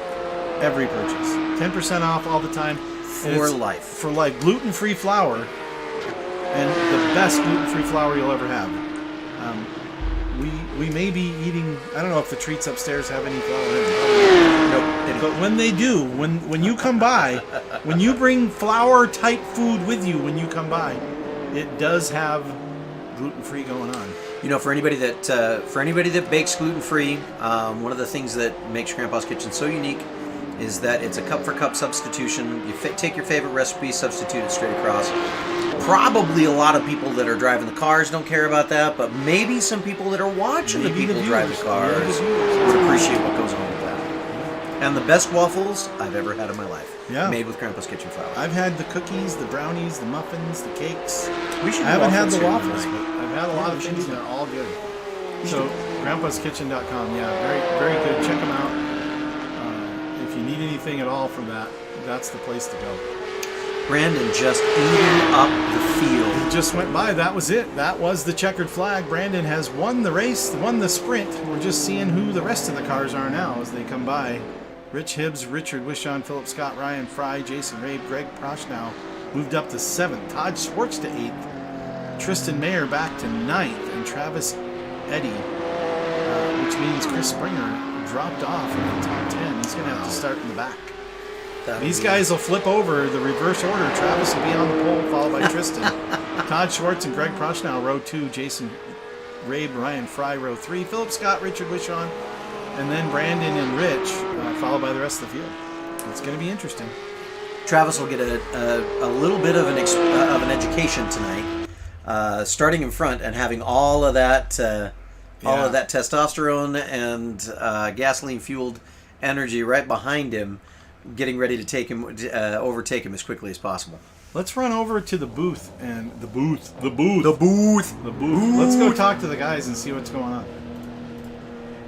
[SPEAKER 1] every purchase. 10% off all the time.
[SPEAKER 2] For life.
[SPEAKER 1] For life. Gluten-free flour. And the best gluten-free flour you'll ever have. We may be eating, I don't know if the treats upstairs have any flour in it.
[SPEAKER 2] Nope.
[SPEAKER 1] But when they do, when you come by, when you bring flour-type food with you when you come by, it does have gluten-free going on.
[SPEAKER 2] You know, for anybody that bakes gluten-free, one of the things that makes Grandpa's Kitchen so unique is that it's a cup-for-cup substitution. You take your favorite recipe, substitute it straight across. Probably a lot of people that are driving the cars don't care about that, but maybe some people that are watching the people drive the cars would appreciate what goes on with that. And the best waffles I've ever had in my life.
[SPEAKER 1] Yeah.
[SPEAKER 2] Made with Grandpa's Kitchen flour.
[SPEAKER 1] I've had the cookies, the brownies, the muffins, the cakes.
[SPEAKER 2] We should
[SPEAKER 1] I haven't had the
[SPEAKER 2] waffles
[SPEAKER 1] waffles,
[SPEAKER 2] here
[SPEAKER 1] but I've had a lot of things and they're all good. So, grandpaskitchen.com, yeah, very, very good. Check them out. If you need anything at all from that, that's the place to go.
[SPEAKER 2] Brandon just eating up the field.
[SPEAKER 1] He just went by. That was it. That was the checkered flag. Brandon has won the race, won the sprint. We're just seeing who the rest of the cars are now as they come by. Rich Hibbs, Richard Wishon, Philip Scott, Ryan Fry, Jason Rabe, Greg Prochnow moved up to 7th. Todd Schwartz to 8th. Tristan Mayer back to 9th. And Travis Eddy, which means Chris Springer dropped off in the top 10. He's going to have to start in the back. These guys will flip over the reverse order. Travis will be on the pole, followed by Tristan. Todd Schwartz and Greg Prochnow, row 2. Jason Rabe, Ryan Fry, row 3. Philip Scott, Richard Wishon, and then Brandon and Rich, followed by the rest of the field. It's going to be interesting.
[SPEAKER 2] Travis will get a little bit of an education tonight, starting in front and having all of that testosterone and gasoline-fueled energy right behind him, getting ready to overtake him as quickly as possible.
[SPEAKER 1] Let's run over to the booth and the booth. Let's go talk to the guys and see what's going on.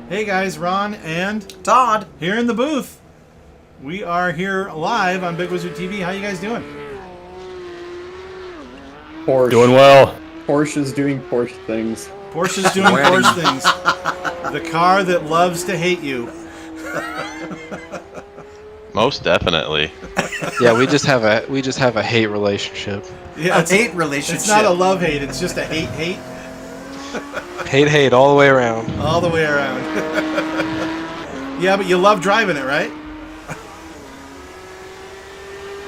[SPEAKER 1] Hey guys, Ron and
[SPEAKER 2] Todd
[SPEAKER 1] here in the booth. We are here live on Bigg Wizurd TV. How you guys doing?
[SPEAKER 3] Porsche.
[SPEAKER 4] Doing well.
[SPEAKER 3] Porsche's doing Porsche things.
[SPEAKER 1] Porsche's doing Porsche things. The car that loves to hate you.
[SPEAKER 4] Most definitely.
[SPEAKER 5] Yeah, we just have a hate relationship.
[SPEAKER 2] a
[SPEAKER 1] Yeah,
[SPEAKER 2] hate relationship.
[SPEAKER 1] It's not a love hate. It's just a hate.
[SPEAKER 5] Hate all the way around.
[SPEAKER 1] All the way around. Yeah, but you love driving it, right?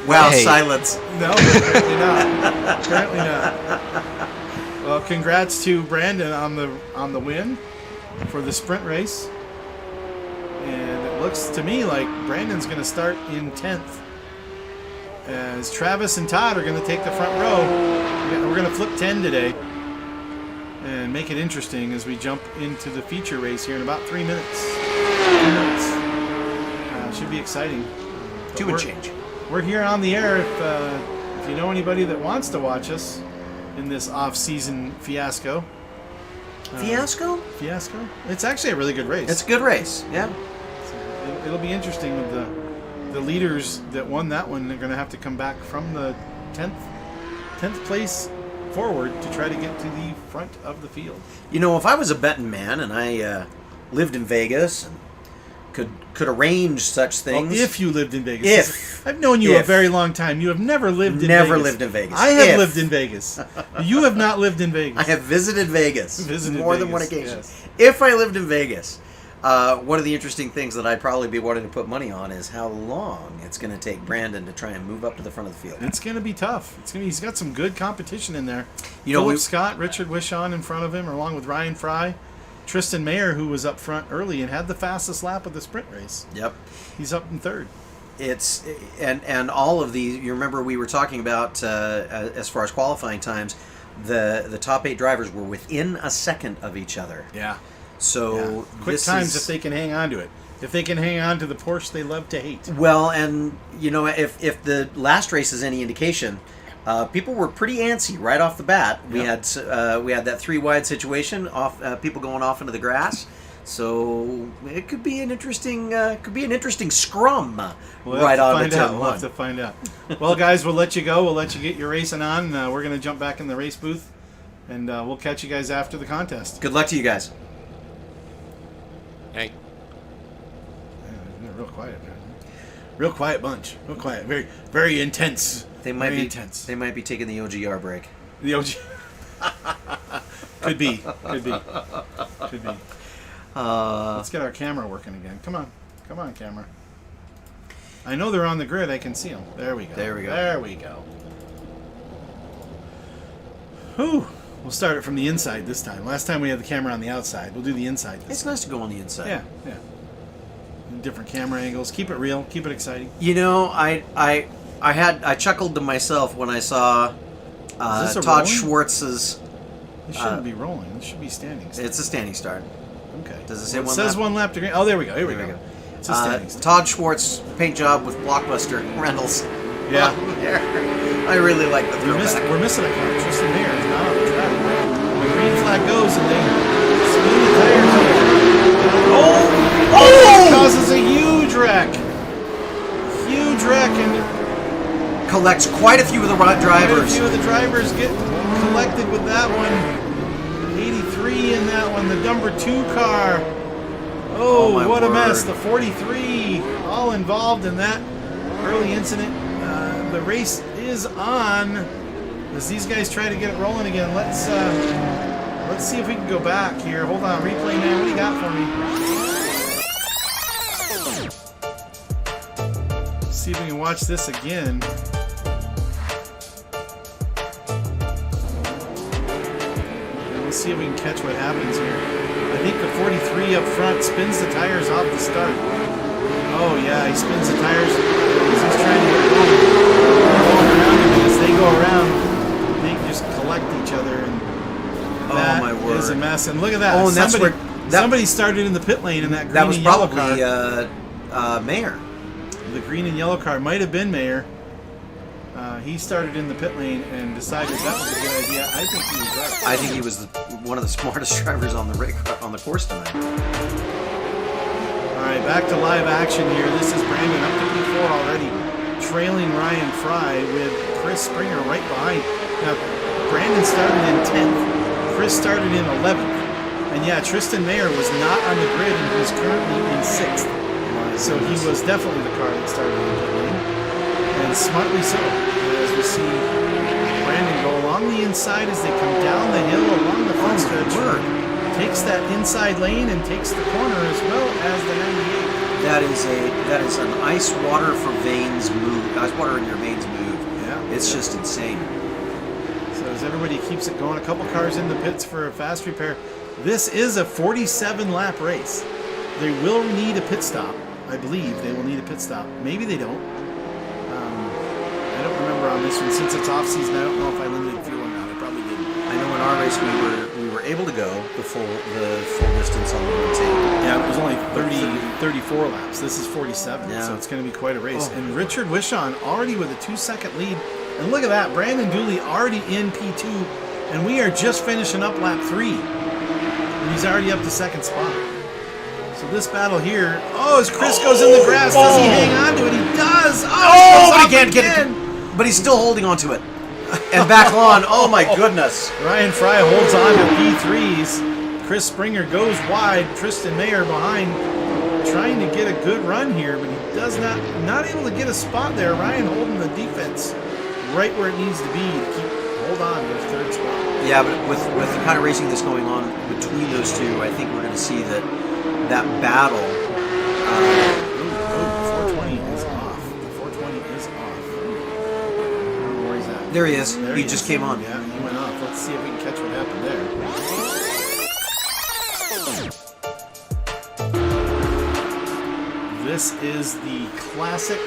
[SPEAKER 2] Wow,
[SPEAKER 5] Hey.
[SPEAKER 2] silence.
[SPEAKER 1] No, apparently not. Apparently not. Well, congrats to Brandon on the win for the sprint race. And it looks to me like Brandon's going to start in 10th. As Travis and Todd are going to take the front row. We're going to flip 10 today. And make it interesting as we jump into the feature race here in about 3 minutes. 2 minutes. Should be exciting.
[SPEAKER 2] Two and change.
[SPEAKER 1] We're here on the air. If you know anybody that wants to watch us in this off-season fiasco.
[SPEAKER 2] Fiasco?
[SPEAKER 1] Fiasco? It's actually a really good race.
[SPEAKER 2] It's a good race, yeah.
[SPEAKER 1] It'll be interesting with the leaders that won that one. They're going to have to come back from the 10th place forward to try to get to the front of the field.
[SPEAKER 2] You know, if I was a betting man and I lived in Vegas and could arrange such things.
[SPEAKER 1] Well, if you lived in Vegas.
[SPEAKER 2] If.
[SPEAKER 1] I've known you
[SPEAKER 2] If.
[SPEAKER 1] a very long time. You have never lived in Vegas.
[SPEAKER 2] Never lived in Vegas.
[SPEAKER 1] I have
[SPEAKER 2] If.
[SPEAKER 1] lived in Vegas. You have not lived in Vegas.
[SPEAKER 2] I have visited Vegas
[SPEAKER 1] Visited
[SPEAKER 2] more than
[SPEAKER 1] Vegas,
[SPEAKER 2] one occasion.
[SPEAKER 1] yes.
[SPEAKER 2] If I lived in Vegas, one of the interesting things that I'd probably be wanting to put money on is how long it's going to take Brandon to try and move up to the front of the field.
[SPEAKER 1] It's going to be tough. He's got some good competition in there.
[SPEAKER 2] You know,
[SPEAKER 1] Philip Scott, Richard Wishon in front of him, along with Ryan Fry. Tristan Mayer, who was up front early and had the fastest lap of the sprint race.
[SPEAKER 2] Yep.
[SPEAKER 1] He's up in 3rd.
[SPEAKER 2] It's and all of these. You remember we were talking about as far as qualifying times, the top 8 drivers were within a second of each other.
[SPEAKER 1] Yeah.
[SPEAKER 2] So
[SPEAKER 1] Quick
[SPEAKER 2] this
[SPEAKER 1] times
[SPEAKER 2] is,
[SPEAKER 1] if they can hang on to it. If they can hang on to the Porsche they love to hate.
[SPEAKER 2] well, and you know, if the last race is any indication, people were pretty antsy right off the bat. We had that 3 wide situation off, people going off into the grass. So it could be an interesting scrum
[SPEAKER 1] We'll
[SPEAKER 2] right
[SPEAKER 1] have to
[SPEAKER 2] on
[SPEAKER 1] find
[SPEAKER 2] to
[SPEAKER 1] out.
[SPEAKER 2] turn
[SPEAKER 1] We'll
[SPEAKER 2] one.
[SPEAKER 1] have to find out. Well, guys, we'll let you go. We'll let you get your racing on. We're going to jump back in the race booth, and we'll catch you guys after the contest.
[SPEAKER 2] Good luck to you guys.
[SPEAKER 5] Hey.
[SPEAKER 1] Yeah, they're real quiet. Real quiet bunch. Real quiet. Very, very intense.
[SPEAKER 2] They might
[SPEAKER 1] very
[SPEAKER 2] be
[SPEAKER 1] intense.
[SPEAKER 2] They might be taking the OGR break.
[SPEAKER 1] The OG. Could be. Could be. Could be. Let's get our camera working again. Come on. Come on, camera. I know they're on the grid. I can see them. There we go.
[SPEAKER 2] There we go.
[SPEAKER 1] There we go. Whew. We'll start it from the inside this time. Last time we had the camera on the outside. We'll do the inside this
[SPEAKER 2] It's
[SPEAKER 1] time.
[SPEAKER 2] nice to go on the inside.
[SPEAKER 1] Yeah, yeah. Different camera angles. Keep it real. Keep it exciting.
[SPEAKER 2] You know, I chuckled to myself when I saw
[SPEAKER 1] this a
[SPEAKER 2] Todd
[SPEAKER 1] rolling?
[SPEAKER 2] Schwartz's.
[SPEAKER 1] It shouldn't be rolling. It should be standing.
[SPEAKER 2] It's a standing start.
[SPEAKER 1] Okay.
[SPEAKER 2] Does it say
[SPEAKER 1] Well,
[SPEAKER 2] one
[SPEAKER 1] it says
[SPEAKER 2] lap?
[SPEAKER 1] 1 lap to green. Oh, there we go. Here we
[SPEAKER 2] There we
[SPEAKER 1] go.
[SPEAKER 2] go.
[SPEAKER 1] It's a standing start.
[SPEAKER 2] Todd Schwartz paint job with Blockbuster Reynolds.
[SPEAKER 1] Yeah.
[SPEAKER 2] There. I really like the
[SPEAKER 1] We're
[SPEAKER 2] throwback.
[SPEAKER 1] missing a car. Tristan Mayer is not on the track. The green flag goes and they spin the tires. Oh! It causes a huge wreck. Huge wreck, and
[SPEAKER 2] Collects quite a few of the
[SPEAKER 1] quite a
[SPEAKER 2] drivers.
[SPEAKER 1] few of the drivers get collected with that one. 83 in that one, the number 2 car. Oh,
[SPEAKER 2] my
[SPEAKER 1] what a mess.
[SPEAKER 2] word.
[SPEAKER 1] The 43 all involved in that early incident. The race is on as these guys try to get it rolling again. Let's see if we can go back here. Hold on, replay man, what do you got for me? See if we can watch this again. Let's see if we can catch what happens here. I think the 43 up front spins the tires off the start. Oh yeah, he spins the tires as he's trying to get going around him. And as they go around, they just collect each other, and that
[SPEAKER 2] my word.
[SPEAKER 1] is a mess. And look at that.
[SPEAKER 2] Oh, and that's
[SPEAKER 1] somebody,
[SPEAKER 2] where-
[SPEAKER 1] somebody started in the pit lane in that green
[SPEAKER 2] That was
[SPEAKER 1] and yellow
[SPEAKER 2] probably
[SPEAKER 1] car.
[SPEAKER 2] Mayer.
[SPEAKER 1] The green and yellow car might have been Mayer. He started in the pit lane and decided that was a good idea. I think he was right.
[SPEAKER 2] I think he was one of the smartest drivers on the course tonight.
[SPEAKER 1] All right, back to live action here. This is Brandon up to P4 already, trailing Ryan Fry with Chris Springer right behind. Now, Brandon started in 10th. Chris started in 11th. And yeah, Tristan Mayer was not on the grid, and he's currently in 6th. So he was definitely the car that started in the pit lane. And smartly so, as we see Brandon go along the inside as they come down the hill along the front stretch. Takes that inside lane and takes the corner as well as the 98.
[SPEAKER 2] That is an ice water for veins move. Ice water in your veins move.
[SPEAKER 1] Yeah.
[SPEAKER 2] It's just insane.
[SPEAKER 1] So as everybody keeps it going, a couple cars in the pits for a fast repair. This is a 47-lap race. They will need a pit stop. I believe they will need a pit stop. Maybe they don't. I don't remember on this one. Since it's off season, I don't know if I limited fuel or not. I probably didn't.
[SPEAKER 2] I know in our race we were able to go the full distance on the routine.
[SPEAKER 1] Yeah, it was only 34 laps. This is 47,
[SPEAKER 2] Yeah.
[SPEAKER 1] so it's going to be quite a race. And Richard Wishon already with a 2-second lead. And look at that, Brandon Dooley already in P2, and we are just finishing up lap 3. And he's already up to 2nd spot. So this battle here, as Chris goes in the grass, does he hang on to it? He does!
[SPEAKER 2] But he can't get it. But he's still holding on to it. And back on. Oh my goodness.
[SPEAKER 1] Ryan Fry holds on to P3s. Chris Springer goes wide. Tristan Mayer behind, trying to get a good run here, but he does not able to get a spot there. Ryan holding the defense right where it needs to be to hold on to the 3rd spot.
[SPEAKER 2] Yeah, but with the kind of racing that's going on between those two, I think we're going to see that battle.
[SPEAKER 1] 420 is off. The 420 is off. I don't know where he's at.
[SPEAKER 2] There he is.
[SPEAKER 1] There
[SPEAKER 2] He just came on.
[SPEAKER 1] Yeah, he went off. Let's see if we can catch what happened there. This is the classic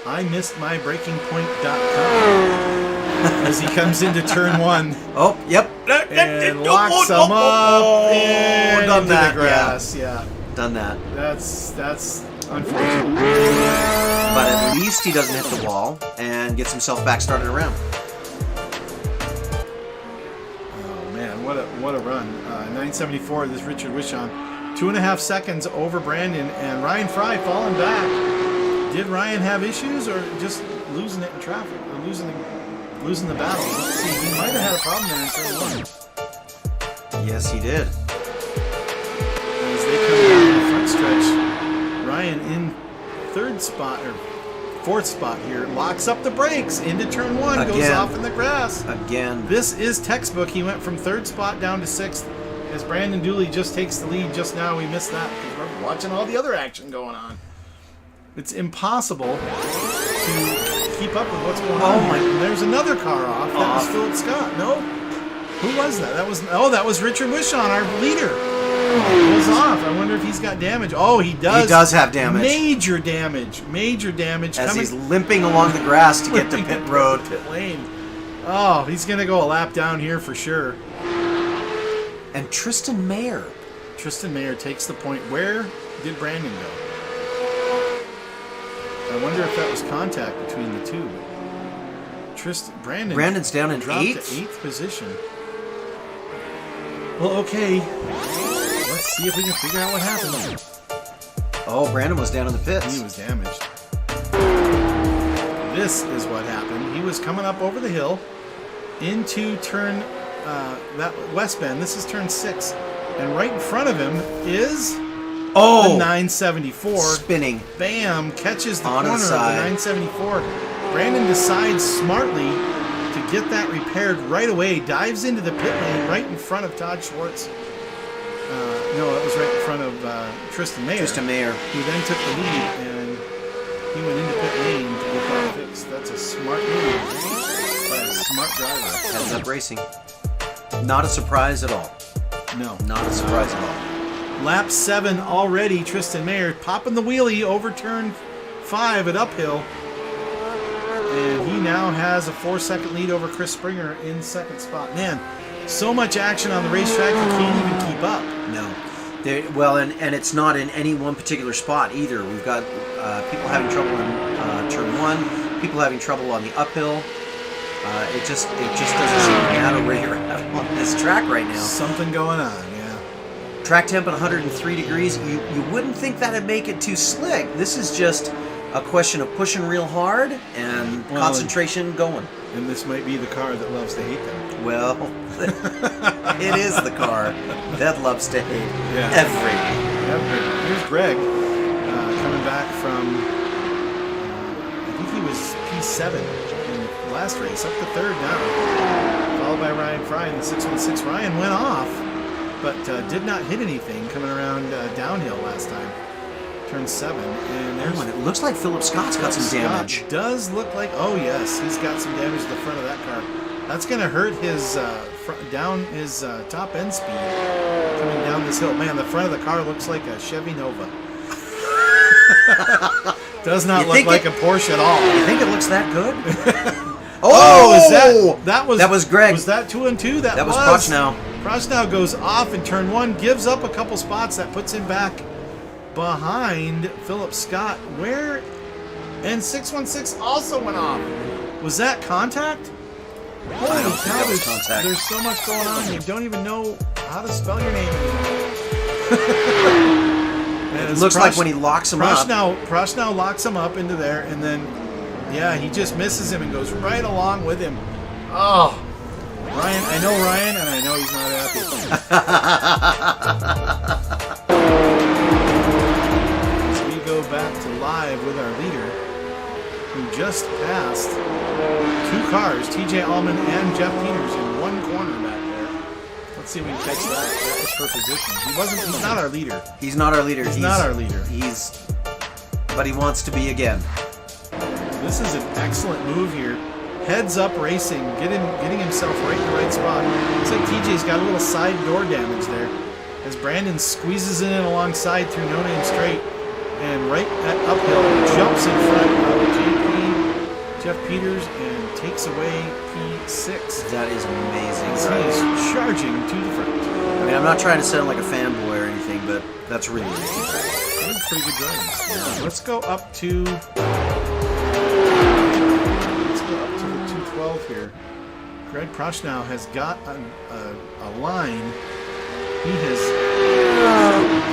[SPEAKER 1] I missed my breaking point.com as he comes into turn 1
[SPEAKER 2] Oh, yep.
[SPEAKER 1] and locks him up and
[SPEAKER 2] done
[SPEAKER 1] into
[SPEAKER 2] that,
[SPEAKER 1] the grass. Yeah.
[SPEAKER 2] Done that.
[SPEAKER 1] That's unfortunate.
[SPEAKER 2] But at least he doesn't hit the wall and gets himself back started around.
[SPEAKER 1] Oh man, what a run. 974, this Richard Wishon. 2.5 seconds over Brandon, and Ryan Fry falling back. Did Ryan have issues, or just losing it in traffic, or losing the battle? Let's see. He might have had a problem there in turn 1.
[SPEAKER 2] Yes, he did.
[SPEAKER 1] As they come down the front stretch, Ryan in 4th spot here, locks up the brakes into turn 1, goes
[SPEAKER 2] Again.
[SPEAKER 1] off in the grass.
[SPEAKER 2] Again.
[SPEAKER 1] This is textbook. He went from 3rd spot down to 6th. As Brandon Dooley just takes the lead just now, we missed that because we're watching all the other action going on. It's impossible to keep up with what's going on.
[SPEAKER 2] my-
[SPEAKER 1] And there's another car off. That was Philip Scott. No? Who was that? That was Richard Wishon, our leader. It was off. I wonder if he's got damage. Oh, he does.
[SPEAKER 2] He does have damage.
[SPEAKER 1] Major damage. Major damage.
[SPEAKER 2] As he's limping along the grass to get to pit road.
[SPEAKER 1] Pit lane. Oh, he's going to go a lap down here for sure.
[SPEAKER 2] And Tristan Mayer.
[SPEAKER 1] Tristan Mayer takes the point. Where did Brandon go? I wonder if that was contact between the two.
[SPEAKER 2] Brandon's down in
[SPEAKER 1] dropped
[SPEAKER 2] 8th?
[SPEAKER 1] to 8th position. Well, okay. Let's see if we can figure out what happened.
[SPEAKER 2] Oh, Brandon was down in the pits.
[SPEAKER 1] He was damaged. This is what happened. He was coming up over the hill into turn that west bend. This is turn 6, and right in front of him is the 974
[SPEAKER 2] spinning.
[SPEAKER 1] Bam! Catches the
[SPEAKER 2] Onto the
[SPEAKER 1] corner of the
[SPEAKER 2] side.
[SPEAKER 1] 974. Brandon decides smartly to get that repaired right away. Dives into the pit lane right in front of Todd Schwartz. No, it was right in front of Tristan Mayer.
[SPEAKER 2] Tristan Mayer.
[SPEAKER 1] Who then took the lead, and he went into pit lane to get that fixed. That's a smart move by a smart driver.
[SPEAKER 2] Heads up racing. Not a surprise at all.
[SPEAKER 1] No.
[SPEAKER 2] Not a surprise at all.
[SPEAKER 1] Lap 7 already. Tristan Mayer popping the wheelie over turn 5 at uphill. And he now has a 4-second lead over Chris Springer in 2nd spot. Man, so much action on the racetrack, you can't even keep up.
[SPEAKER 2] No. Well, and it's not in any one particular spot either. We've got people having trouble in turn 1, people having trouble on the uphill. It just doesn't seem to matter where you're at on this track right now.
[SPEAKER 1] Something going on, yeah.
[SPEAKER 2] Track temp at 103 degrees. You wouldn't think that'd make it too slick. This is just a question of pushing real hard and concentration going.
[SPEAKER 1] And this might be the car that loves to hate them.
[SPEAKER 2] Well, it is the car that loves to hate everything.
[SPEAKER 1] Here's Greg coming back from, I think he was P7 in the last race, up to 3rd now. Followed by Ryan Fry in the 616. Ryan went off, but did not hit anything coming around downhill last time. Turn 7. And there's
[SPEAKER 2] It looks like Philip Scott's got some damage.
[SPEAKER 1] Scott does look like, oh yes, he's got some damage to the front of that car. That's going to hurt his top end speed coming down this hill. Man, the front of the car looks like a Chevy Nova. Does not look like a Porsche at all.
[SPEAKER 2] You think it looks that good?
[SPEAKER 1] That was
[SPEAKER 2] Greg.
[SPEAKER 1] Was that 2 and 2? That was
[SPEAKER 2] Prochnow.
[SPEAKER 1] Prochnow goes off in turn 1, gives up a couple spots. That puts him back behind Philip Scott. And 616 also went off. Was that contact?
[SPEAKER 2] I don't think that was contact.
[SPEAKER 1] There's so much going on. You don't even know how to spell your name anymore.
[SPEAKER 2] It looks like when he locks him up.
[SPEAKER 1] Prochnow locks him up into there, and then, he just misses him and goes right along with him. Oh, Ryan, I know Ryan, and I know he's not happy. As we go back to live with our leader, who just passed 2 cars, TJ Allman and Jeff Peters, in 1 corner back there. Let's see if we can catch that. That was for position. He's not our leader.
[SPEAKER 2] He's not our leader.
[SPEAKER 1] He's not our leader.
[SPEAKER 2] But he wants to be again.
[SPEAKER 1] This is an excellent move here. Heads up racing, getting himself right in the right spot. Looks like TJ's got a little side door damage there. As Brandon squeezes it in alongside through No Name Straight, and right at uphill, jumps in front of Jeff Peters, and takes away P6.
[SPEAKER 2] That is amazing.
[SPEAKER 1] He is charging to the front.
[SPEAKER 2] I mean, I'm not trying to sound like a fanboy or anything, but that's really amazing.
[SPEAKER 1] That's pretty good driving. Yeah. Let's go up to the 212 here. Greg Prochnow has got a line He has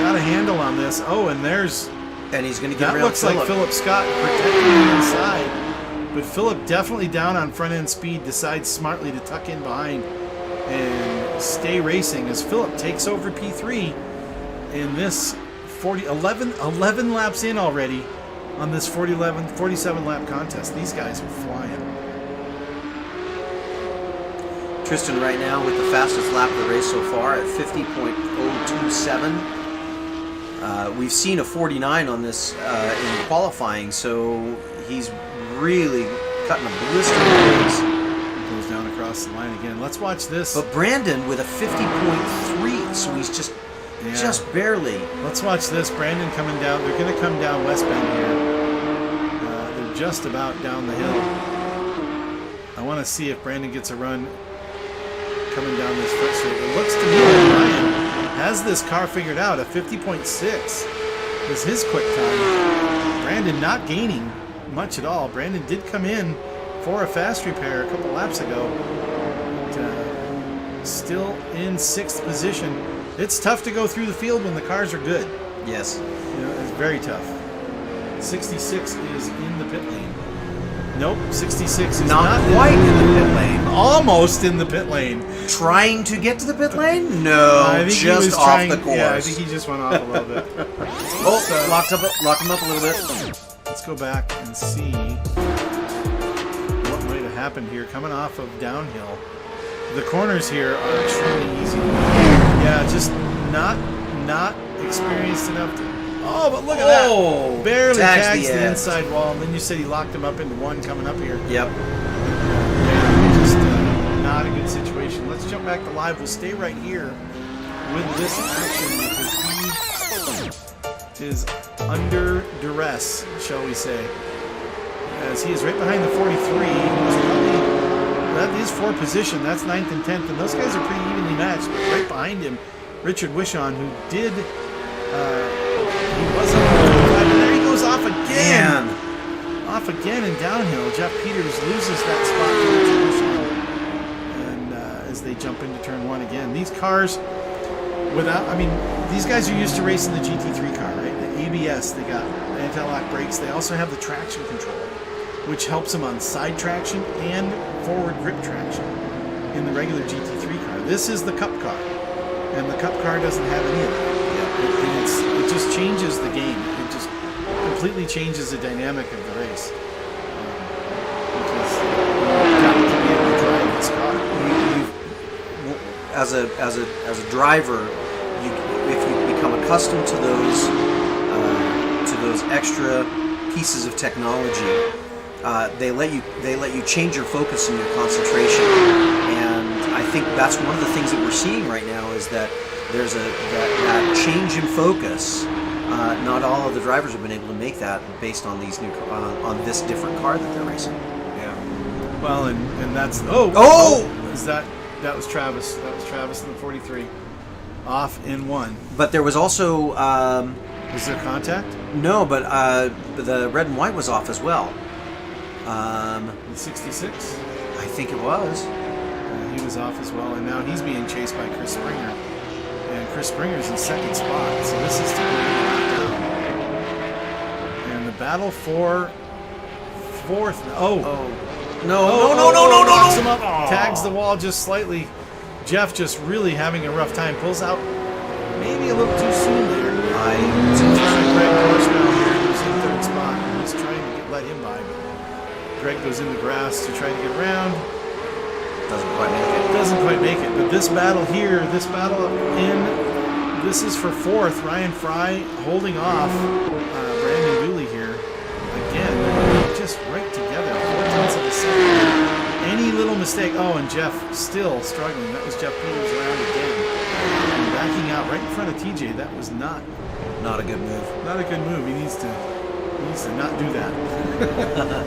[SPEAKER 1] got a handle on this. Oh, and there's...
[SPEAKER 2] And he's going to get
[SPEAKER 1] That
[SPEAKER 2] around
[SPEAKER 1] looks like Philip Scott protecting the inside. But Philip definitely down on front end speed, decides smartly to tuck in behind and stay racing as Philip takes over P3 in this 11 laps in already on this 47 lap contest. These guys are flying.
[SPEAKER 2] Tristan right now with the fastest lap of the race so far at 50.027. We've seen a 49 on this in qualifying, so he's really cutting a blister pace.
[SPEAKER 1] Goes down across the line again. Let's watch this.
[SPEAKER 2] But Brandon with a 50.3, so he's just barely.
[SPEAKER 1] Let's watch this. Brandon coming down. They're going to come down West Bend here. They're just about down the hill. I want to see if Brandon gets a run coming down this foot straight. It looks to me like Ryan has this car figured out. A 50.6 is his quick time. Brandon not gaining much at all. Brandon did come in for a fast repair a couple laps ago. But, still in 6th position. It's tough to go through the field when the cars are good.
[SPEAKER 2] Yes.
[SPEAKER 1] You know, it's very tough. 66 is in the pit lane. Nope, 66 is
[SPEAKER 2] Not quite in the pit lane.
[SPEAKER 1] Almost in the pit lane.
[SPEAKER 2] Trying to get to the pit lane? No,
[SPEAKER 1] I think he was
[SPEAKER 2] just off
[SPEAKER 1] trying,
[SPEAKER 2] the course.
[SPEAKER 1] Yeah, I think he just went off a little bit.
[SPEAKER 2] Oh, locked him up a little bit.
[SPEAKER 1] Let's go back and see what might have happened here. Coming off of downhill. The corners here are extremely easy. Yeah, just not experienced enough to... Oh, but look at that. Barely tags the inside wall. And then you said he locked him up into one coming up here.
[SPEAKER 2] Yep.
[SPEAKER 1] Yeah, just not a good situation. Let's jump back to live. We'll stay right here with this action because he is under duress, shall we say. As he is right behind the 43. That is for position. That's 9th and 10th. And those guys are pretty evenly matched. But right behind him, Richard Wishon, who did... he was up and there he goes off again.
[SPEAKER 2] Man.
[SPEAKER 1] Off again in downhill. Jeff Peters loses that spot to Richard Wishon. And as they jump into turn 1 again. These cars, these guys are used to racing the GT3 car, right? The ABS, they got anti-lock brakes. They also have the traction control, which helps them on side traction and forward grip traction in the regular GT3 car. This is the Cup car, and the Cup car doesn't have any of that. It just changes the game. It just completely changes the dynamic of the race. Because you've got to be able to drive this car.
[SPEAKER 2] As a driver, if you become accustomed to those extra pieces of technology, they let you change your focus and your concentration. And I think that's one of the things that we're seeing right now is that there's that change in focus. Not all of the drivers have been able to make that based on these new on this different car that they're racing.
[SPEAKER 1] Yeah. Well, and that's is that was Travis? That was Travis in the 43, off in 1.
[SPEAKER 2] But there was also
[SPEAKER 1] was there contact?
[SPEAKER 2] No, but the red and white was off as well.
[SPEAKER 1] The 66.
[SPEAKER 2] I think it was.
[SPEAKER 1] He was off as well, and now he's being chased by Chris Springer. And Chris Springer's in 2nd spot, so this is down. And the battle for 4th. No! Knocks him up, tags the wall just slightly. Jeff just really having a rough time. Pulls out maybe a little too soon there. Greg Horswell here who's in 3rd spot. He's trying to let him by, but Greg goes in the grass to try to get around.
[SPEAKER 2] Doesn't quite make it. But this battle here, this is for 4th. Ryan Fry holding off Brandon Dooley here. Again, they're just right together. 4/10 of a second. Any little mistake. Oh, and Jeff still struggling. That was Jeff Peters around again. And backing out right in front of TJ. That was not a good move. Not a good move. He needs to not do that.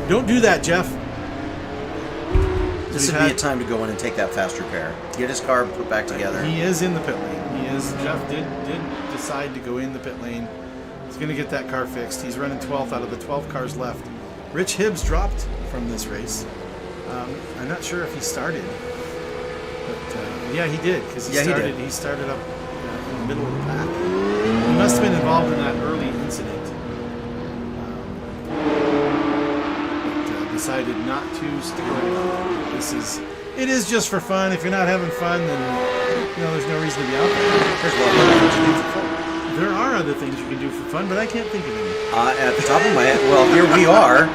[SPEAKER 2] Don't do that, Jeff. This would be a time to go in and take that fast repair. Get his car put back together.
[SPEAKER 1] He is in the pit lane. Jeff did decide to go in the pit lane. He's going to get that car fixed. He's running 12th out of the 12 cars left. Rich Hibbs dropped from this race. I'm not sure if he started. But, yeah, he did. Because he started up the middle of the pack. He must have been involved in that early incident. But decided not to stick around. It is just for fun. If you're not having fun, then there's no reason to be out there.
[SPEAKER 2] There's a lot of other things to do for fun.
[SPEAKER 1] There are other things you can do for fun, but I can't think of any.
[SPEAKER 2] At the top of my head, well, here we are.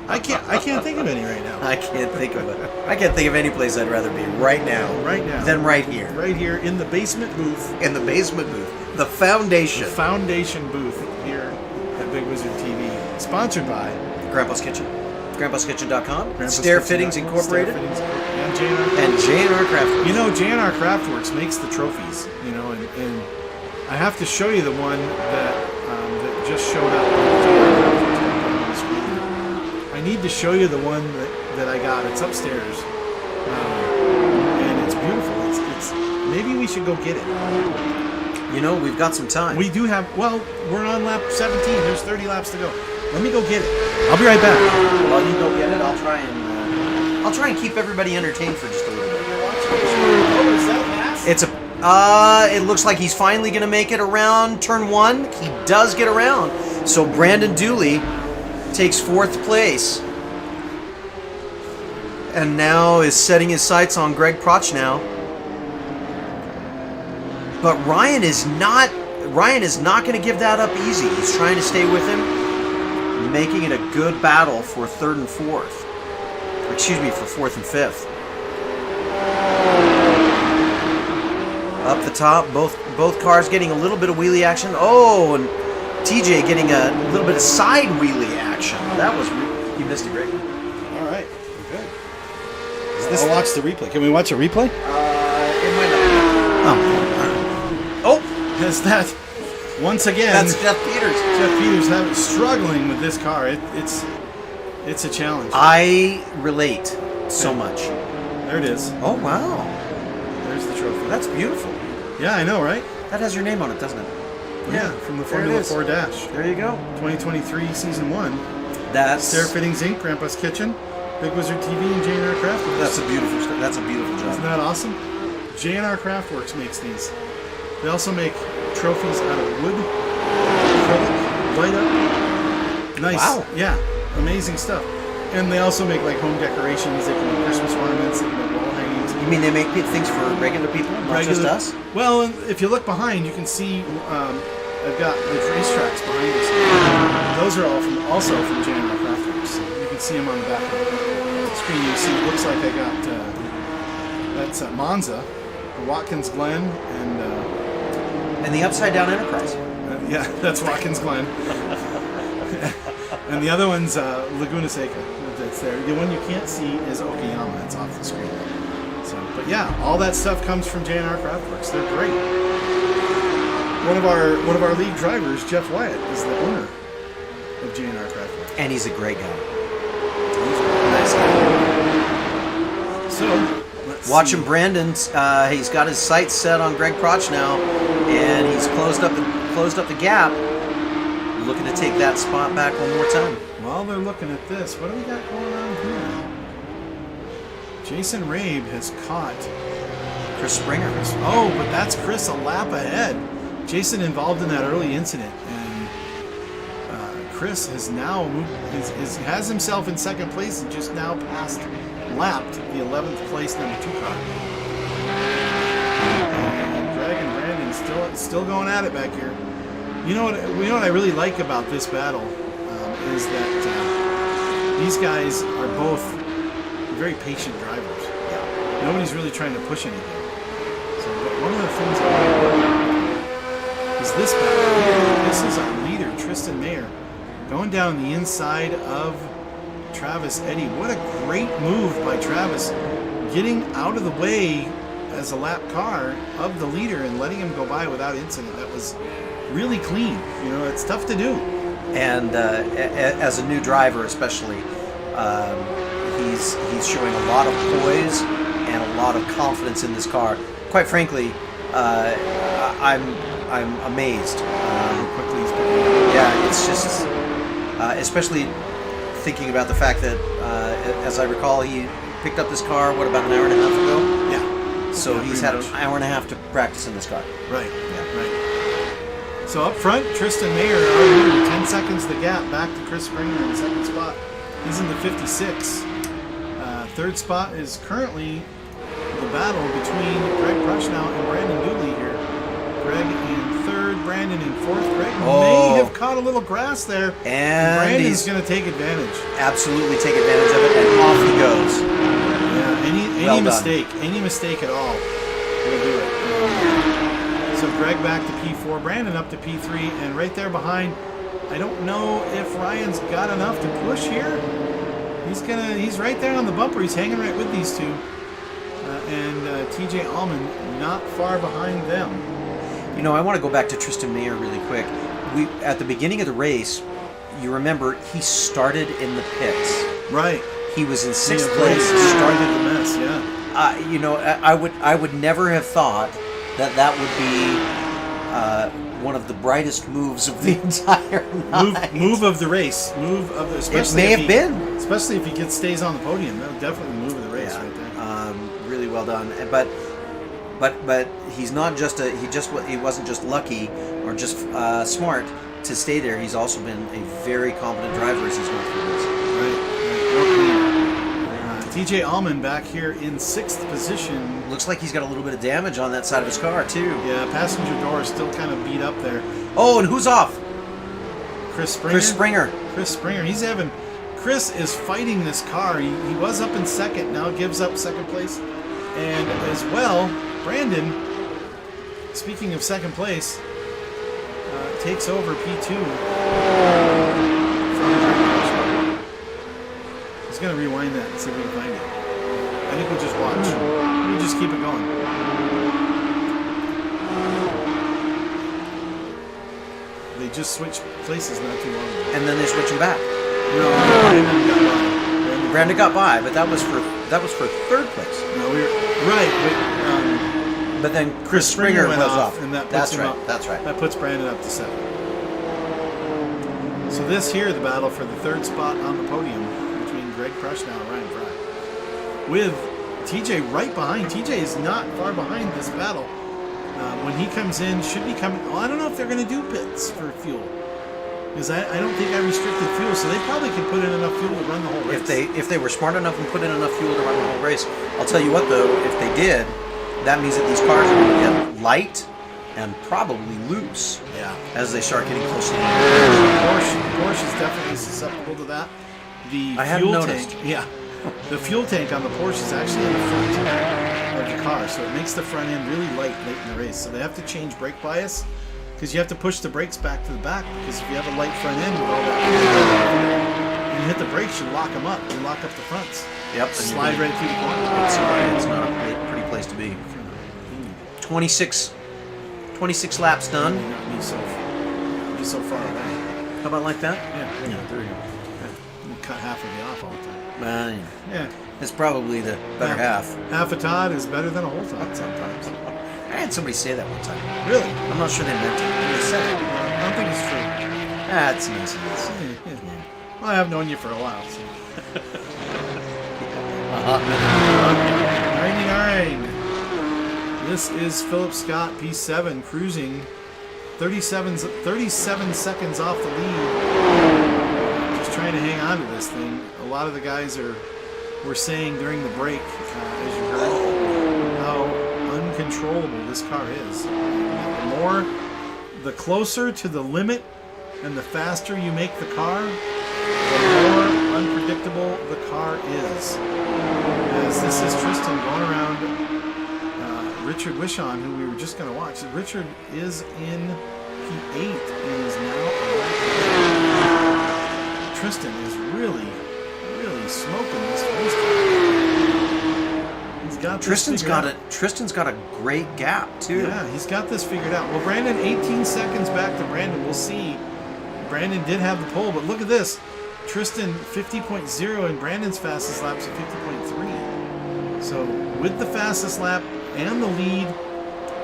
[SPEAKER 1] I can't think of any right now.
[SPEAKER 2] I can't think of it. I can't think of any place I'd rather be right now.
[SPEAKER 1] Right now.
[SPEAKER 2] Than right here.
[SPEAKER 1] Right here in the basement booth.
[SPEAKER 2] In the basement booth. The foundation.
[SPEAKER 1] The foundation booth here at Bigg Wizurd TV. Sponsored by
[SPEAKER 2] Grandpa's Kitchen. Grandpa'sKitchen.com.
[SPEAKER 1] Grandpa's
[SPEAKER 2] Stair
[SPEAKER 1] Kitchen.
[SPEAKER 2] Fittings Incorporated.
[SPEAKER 1] Stair Fittings, and JNR.
[SPEAKER 2] And JNR Craftworks.
[SPEAKER 1] JNR Craftworks makes the trophies, and I have to show you the one that just showed up. I need to show you the one that I got. It's upstairs, and it's beautiful. It's maybe we should go get it.
[SPEAKER 2] We've got some time.
[SPEAKER 1] We do have. Well, we're on lap 17. There's 30 laps to go. Let me go get it. I'll be right back.
[SPEAKER 2] While you go get it, I'll try and keep everybody entertained for just a little bit.
[SPEAKER 1] Oh, is that gas?
[SPEAKER 2] It's it looks like he's finally going to make it around turn 1. He does get around. So Brandon Dooley takes 4th place. And now is setting his sights on Greg Prochnow. But Ryan is not going to give that up easy. He's trying to stay with him, making it a good battle for 3rd and 4th. Excuse me, for 4th and 5th. Up the top, both cars getting a little bit of wheelie action. Oh, and TJ getting a little bit of side wheelie action. That was you missed it, Greg.
[SPEAKER 1] All right, good. I'll watch the replay. Can we watch a replay?
[SPEAKER 2] It might not. Oh,
[SPEAKER 1] Is that once again?
[SPEAKER 2] that's Jeff Peters.
[SPEAKER 1] Jeff Peters struggling with this car. It's a challenge.
[SPEAKER 2] I relate so much.
[SPEAKER 1] There it is.
[SPEAKER 2] Oh wow,
[SPEAKER 1] There's the trophy.
[SPEAKER 2] that's beautiful.
[SPEAKER 1] Yeah, I know, right?
[SPEAKER 2] That has your name on it, doesn't it?
[SPEAKER 1] Yeah, from the
[SPEAKER 2] there it
[SPEAKER 1] Formula
[SPEAKER 2] is.
[SPEAKER 1] 4 Dash.
[SPEAKER 2] There you go.
[SPEAKER 1] 2023 Season 1.
[SPEAKER 2] That's
[SPEAKER 1] Stair Fittings Inc., Grandpa's Kitchen, Bigg Wizurd TV, and JNR Craftworks.
[SPEAKER 2] that's a beautiful job.
[SPEAKER 1] Isn't that awesome? JNR Craftworks makes these. They also make trophies out of wood, acrylic, light up. Nice.
[SPEAKER 2] Wow.
[SPEAKER 1] Yeah, amazing stuff. And they also make like home decorations. They can make Christmas ornaments. They can make wall hangings.
[SPEAKER 2] You mean they make things for regular people, not just us?
[SPEAKER 1] Well, if you look behind, you can see I've got the racetracks behind us. Those are also from JNR Craftworks. You can see them on the back of the screen. You see, it looks like I got that's Monza, Watkins Glen,
[SPEAKER 2] And the Upside Down Enterprise.
[SPEAKER 1] yeah, that's Watkins Glen. And the other one's Laguna Seca. That's there. The one you can't see is Okayama. It's off the screen. So, but yeah, all that stuff comes from JNR Craftworks. They're great. One of our lead drivers, Jeff Wyatt, is the owner of JNR Craftworks.
[SPEAKER 2] And he's a great guy.
[SPEAKER 1] Nice guy. So let's
[SPEAKER 2] Watching
[SPEAKER 1] see.
[SPEAKER 2] Brandon's, he's got his sights set on Greg Prochnow, and he's closed up the gap, looking to take that spot back one more time.
[SPEAKER 1] While they're looking at this, what do we got going on here? Jason Rabe has caught
[SPEAKER 2] Chris Springer.
[SPEAKER 1] Oh, but that's Chris a lap ahead. Jason involved in that early incident, and Chris has now moved, has himself in second place and just now lapped the 11th place number 2 car. And Greg and Brandon still going at it back here. You know what I really like about this battle is that these guys are both very patient drivers.
[SPEAKER 2] Yeah.
[SPEAKER 1] Nobody's really trying to push anything. So one of the things I like is this battle here. This is our leader, Tristan Mayer, going down the inside of Travis Eddy. What a great move by Travis, getting out of the way as a lap car of the leader and letting him go by without incident. That was really clean. It's tough to do.
[SPEAKER 2] And as a new driver, especially, he's showing a lot of poise and a lot of confidence in this car. Quite frankly, I'm amazed.
[SPEAKER 1] How quickly he's picking up.
[SPEAKER 2] Yeah, it's just, especially thinking about the fact that, as I recall, he picked up this car about an hour and a half ago.
[SPEAKER 1] Yeah.
[SPEAKER 2] So
[SPEAKER 1] Yeah,
[SPEAKER 2] he's
[SPEAKER 1] pretty
[SPEAKER 2] had
[SPEAKER 1] much.
[SPEAKER 2] an hour and a half to practice in this car.
[SPEAKER 1] Right. Right. So up front, Tristan Mayer, already 10 seconds the gap back to Chris Springer in second spot. He's in the 56. Third spot is currently the battle between Greg Prushnow and Brandon Dooley here. Greg in third, Brandon in fourth. Greg may have caught a little grass there.
[SPEAKER 2] And
[SPEAKER 1] Brandon's
[SPEAKER 2] he's
[SPEAKER 1] going to take advantage.
[SPEAKER 2] absolutely take advantage of it, and off he goes.
[SPEAKER 1] Yeah,
[SPEAKER 2] Well done.
[SPEAKER 1] any mistake at all will do it. So Greg back to P4, Brandon up to P3, and right there behind, I don't know if Ryan's got enough to push here. He's right there on the bumper. He's hanging right with these two. And TJ Allman not far behind them.
[SPEAKER 2] You know, I want to go back to Tristan Mayer really quick. At the beginning of the race, you remember he started in the pits.
[SPEAKER 1] Right.
[SPEAKER 2] He was in sixth
[SPEAKER 1] Yeah,
[SPEAKER 2] place.
[SPEAKER 1] started the mess, yeah.
[SPEAKER 2] You know, I would never have thought that would be one of the brightest moves of the entire night.
[SPEAKER 1] Move of the race.
[SPEAKER 2] It may have been.
[SPEAKER 1] Especially if he stays on the podium. That would definitely move of the race right there.
[SPEAKER 2] Really well done. But he's not just he wasn't just lucky or just smart to stay there. He's also been a very competent driver as he's gone through this.
[SPEAKER 1] Right. Real clean. TJ Allman back here in sixth position.
[SPEAKER 2] Looks like he's got a little bit of damage on that side of his car too.
[SPEAKER 1] Yeah, passenger door is still kind of beat up there.
[SPEAKER 2] Oh, and who's off?
[SPEAKER 1] Chris Springer.
[SPEAKER 2] Chris Springer.
[SPEAKER 1] Chris is fighting this car. He was up in second, now gives up second place. And as well, Brandon, speaking of second place, takes over P2. He's going to rewind that and see if we can find it. I think we'll just watch. We'll just keep it going. They just switched places not too long ago.
[SPEAKER 2] And then they switch him back.
[SPEAKER 1] No,
[SPEAKER 2] Brandon got by, but that was for third place.
[SPEAKER 1] No, we were right,
[SPEAKER 2] But then
[SPEAKER 1] but
[SPEAKER 2] Chris Springer
[SPEAKER 1] went
[SPEAKER 2] was off.
[SPEAKER 1] and that puts
[SPEAKER 2] That's
[SPEAKER 1] him
[SPEAKER 2] right.
[SPEAKER 1] up.
[SPEAKER 2] That's right.
[SPEAKER 1] That puts Brandon up to 7. So this here, the battle for the third spot on the podium between Greg Prushnow and Ryan Fry, with TJ right behind. TJ is not far behind this battle. When he comes in, should be coming. Well, I don't know if they're going to do pits for fuel. Because I don't think I restricted fuel, so they probably could put in enough fuel to run the whole race.
[SPEAKER 2] If they were smart enough and put in enough fuel to run the whole race, I'll tell you what though, if they did, that means that these cars are going to get light and probably loose.
[SPEAKER 1] Yeah.
[SPEAKER 2] As they start getting closer to the
[SPEAKER 1] Porsche is definitely susceptible to that. The
[SPEAKER 2] I hadn't
[SPEAKER 1] fuel
[SPEAKER 2] noticed.
[SPEAKER 1] tank, yeah, the fuel tank on the Porsche is actually in the front of the car, so it makes the front end really light late in the race. So they have to change brake bias because you have to push the brakes back to the back. Because if you have a light front end with all that, and you hit the brakes, you lock them up. You lock up the fronts.
[SPEAKER 2] Yep.
[SPEAKER 1] Slide right through the corner.
[SPEAKER 2] It's not a pretty place to be. 26 laps done.
[SPEAKER 1] You're not be so far away.
[SPEAKER 2] How about like that?
[SPEAKER 1] Yeah.
[SPEAKER 2] There you go.
[SPEAKER 1] You cut half of you off all the time. Yeah.
[SPEAKER 2] It's probably the better half.
[SPEAKER 1] Half a Todd is better than a whole Todd sometimes.
[SPEAKER 2] I had somebody say that one time.
[SPEAKER 1] Really?
[SPEAKER 2] I'm not sure they meant it. They said it.
[SPEAKER 1] I don't think it's true.
[SPEAKER 2] That's nice.
[SPEAKER 1] Yeah. Well, I have known you for a while. So. 99. This is Philip Scott, P7, cruising 37 seconds off the lead. Just trying to hang on to this thing. A lot of the guys were saying during the break, as you heard, how uncontrollable this car is. The closer to the limit and the faster you make the car, the more unpredictable the car is. As this is Tristan going around Richard Wishon, who we were just going to watch. Richard is in P8 and is now Tristan is really smoking this race car. He's got
[SPEAKER 2] Tristan's got a great gap too.
[SPEAKER 1] Yeah, he's got this figured out. Well, Brandon, 18 seconds back to Brandon. We'll see. Brandon did have the pole, but look at this. Tristan 50.0 and Brandon's fastest lap is 50.3. So with the fastest lap and the lead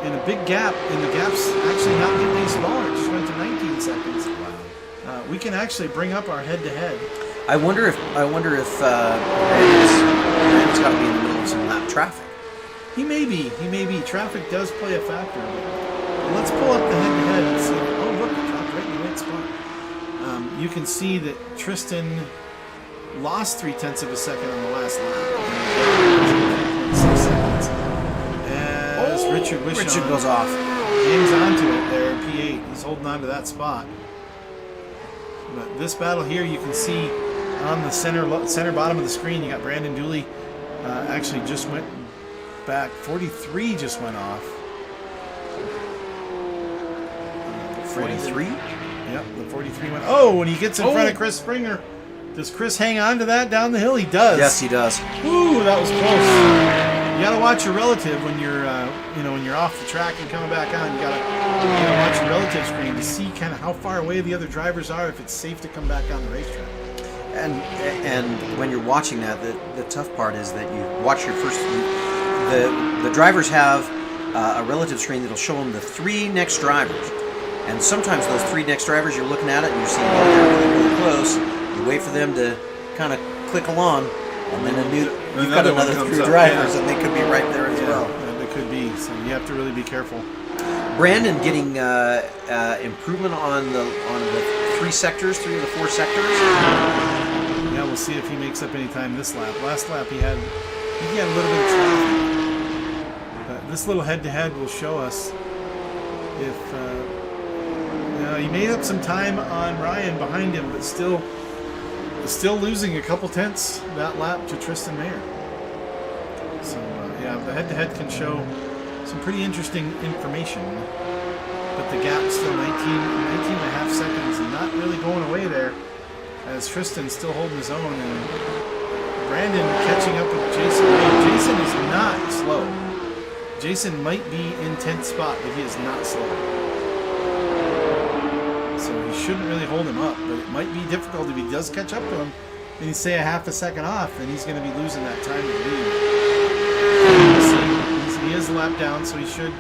[SPEAKER 1] and a big gap, and the gap's actually not getting any smaller. It just went to 19 seconds. Wow. We can actually bring up our head-to-head.
[SPEAKER 2] I wonder if Brandon's got to be in the middle of some lap traffic.
[SPEAKER 1] He may be. Traffic does play a factor. But let's pull up the head-to-head and see. Oh, look, it dropped right in the right spot. You can see that Tristan lost 0.3 of a second on the last lap. 3.6 seconds. As Richard
[SPEAKER 2] goes off.
[SPEAKER 1] Hangs on to it there in P8. He's holding on to that spot. But this battle here, you can see on the center bottom of the screen, you got Brandon Dooley actually just went back. 43 just went off.
[SPEAKER 2] 43?
[SPEAKER 1] Yep, the 43 went. Oh, when he gets in front of Chris Springer. Does Chris hang on to that down the hill? He does.
[SPEAKER 2] Yes, he does.
[SPEAKER 1] Ooh, that was close. You gotta watch your relative when you're, when you're off the track and coming back on. You gotta watch your relative screen to see kind of how far away the other drivers are, if it's safe to come back on the racetrack.
[SPEAKER 2] And when you're watching that, the tough part is that you watch your first. The drivers have a relative screen that'll show them the 3 next drivers, and sometimes those 3 next drivers, you're looking at it and you're seeing they're really close. You wait for them to kind of click along, and then you've got another 3 drivers, and they could be right there as well.
[SPEAKER 1] Yeah, they could be. So you have to really be careful.
[SPEAKER 2] Brandon getting improvement on the 3 sectors, 3 of the 4 sectors.
[SPEAKER 1] Yeah, we'll see if he makes up any time this lap. Last lap he had a little bit of traffic. But this little head-to-head will show us if he made up some time on Ryan behind him, but still losing a couple tenths that lap to Tristan Mayer. So the head-to-head can show some pretty interesting information, but the gap's still 19 and a half seconds, and not really going away there, as Tristan's still holding his own, and Brandon catching up with Jason. Jason is not slow. Jason might be in 10th spot, but he is not slow. So he shouldn't really hold him up, but it might be difficult if he does catch up to him, and he's say a half a second off, then he's going to be losing that time to lead. He is a lap down, so he should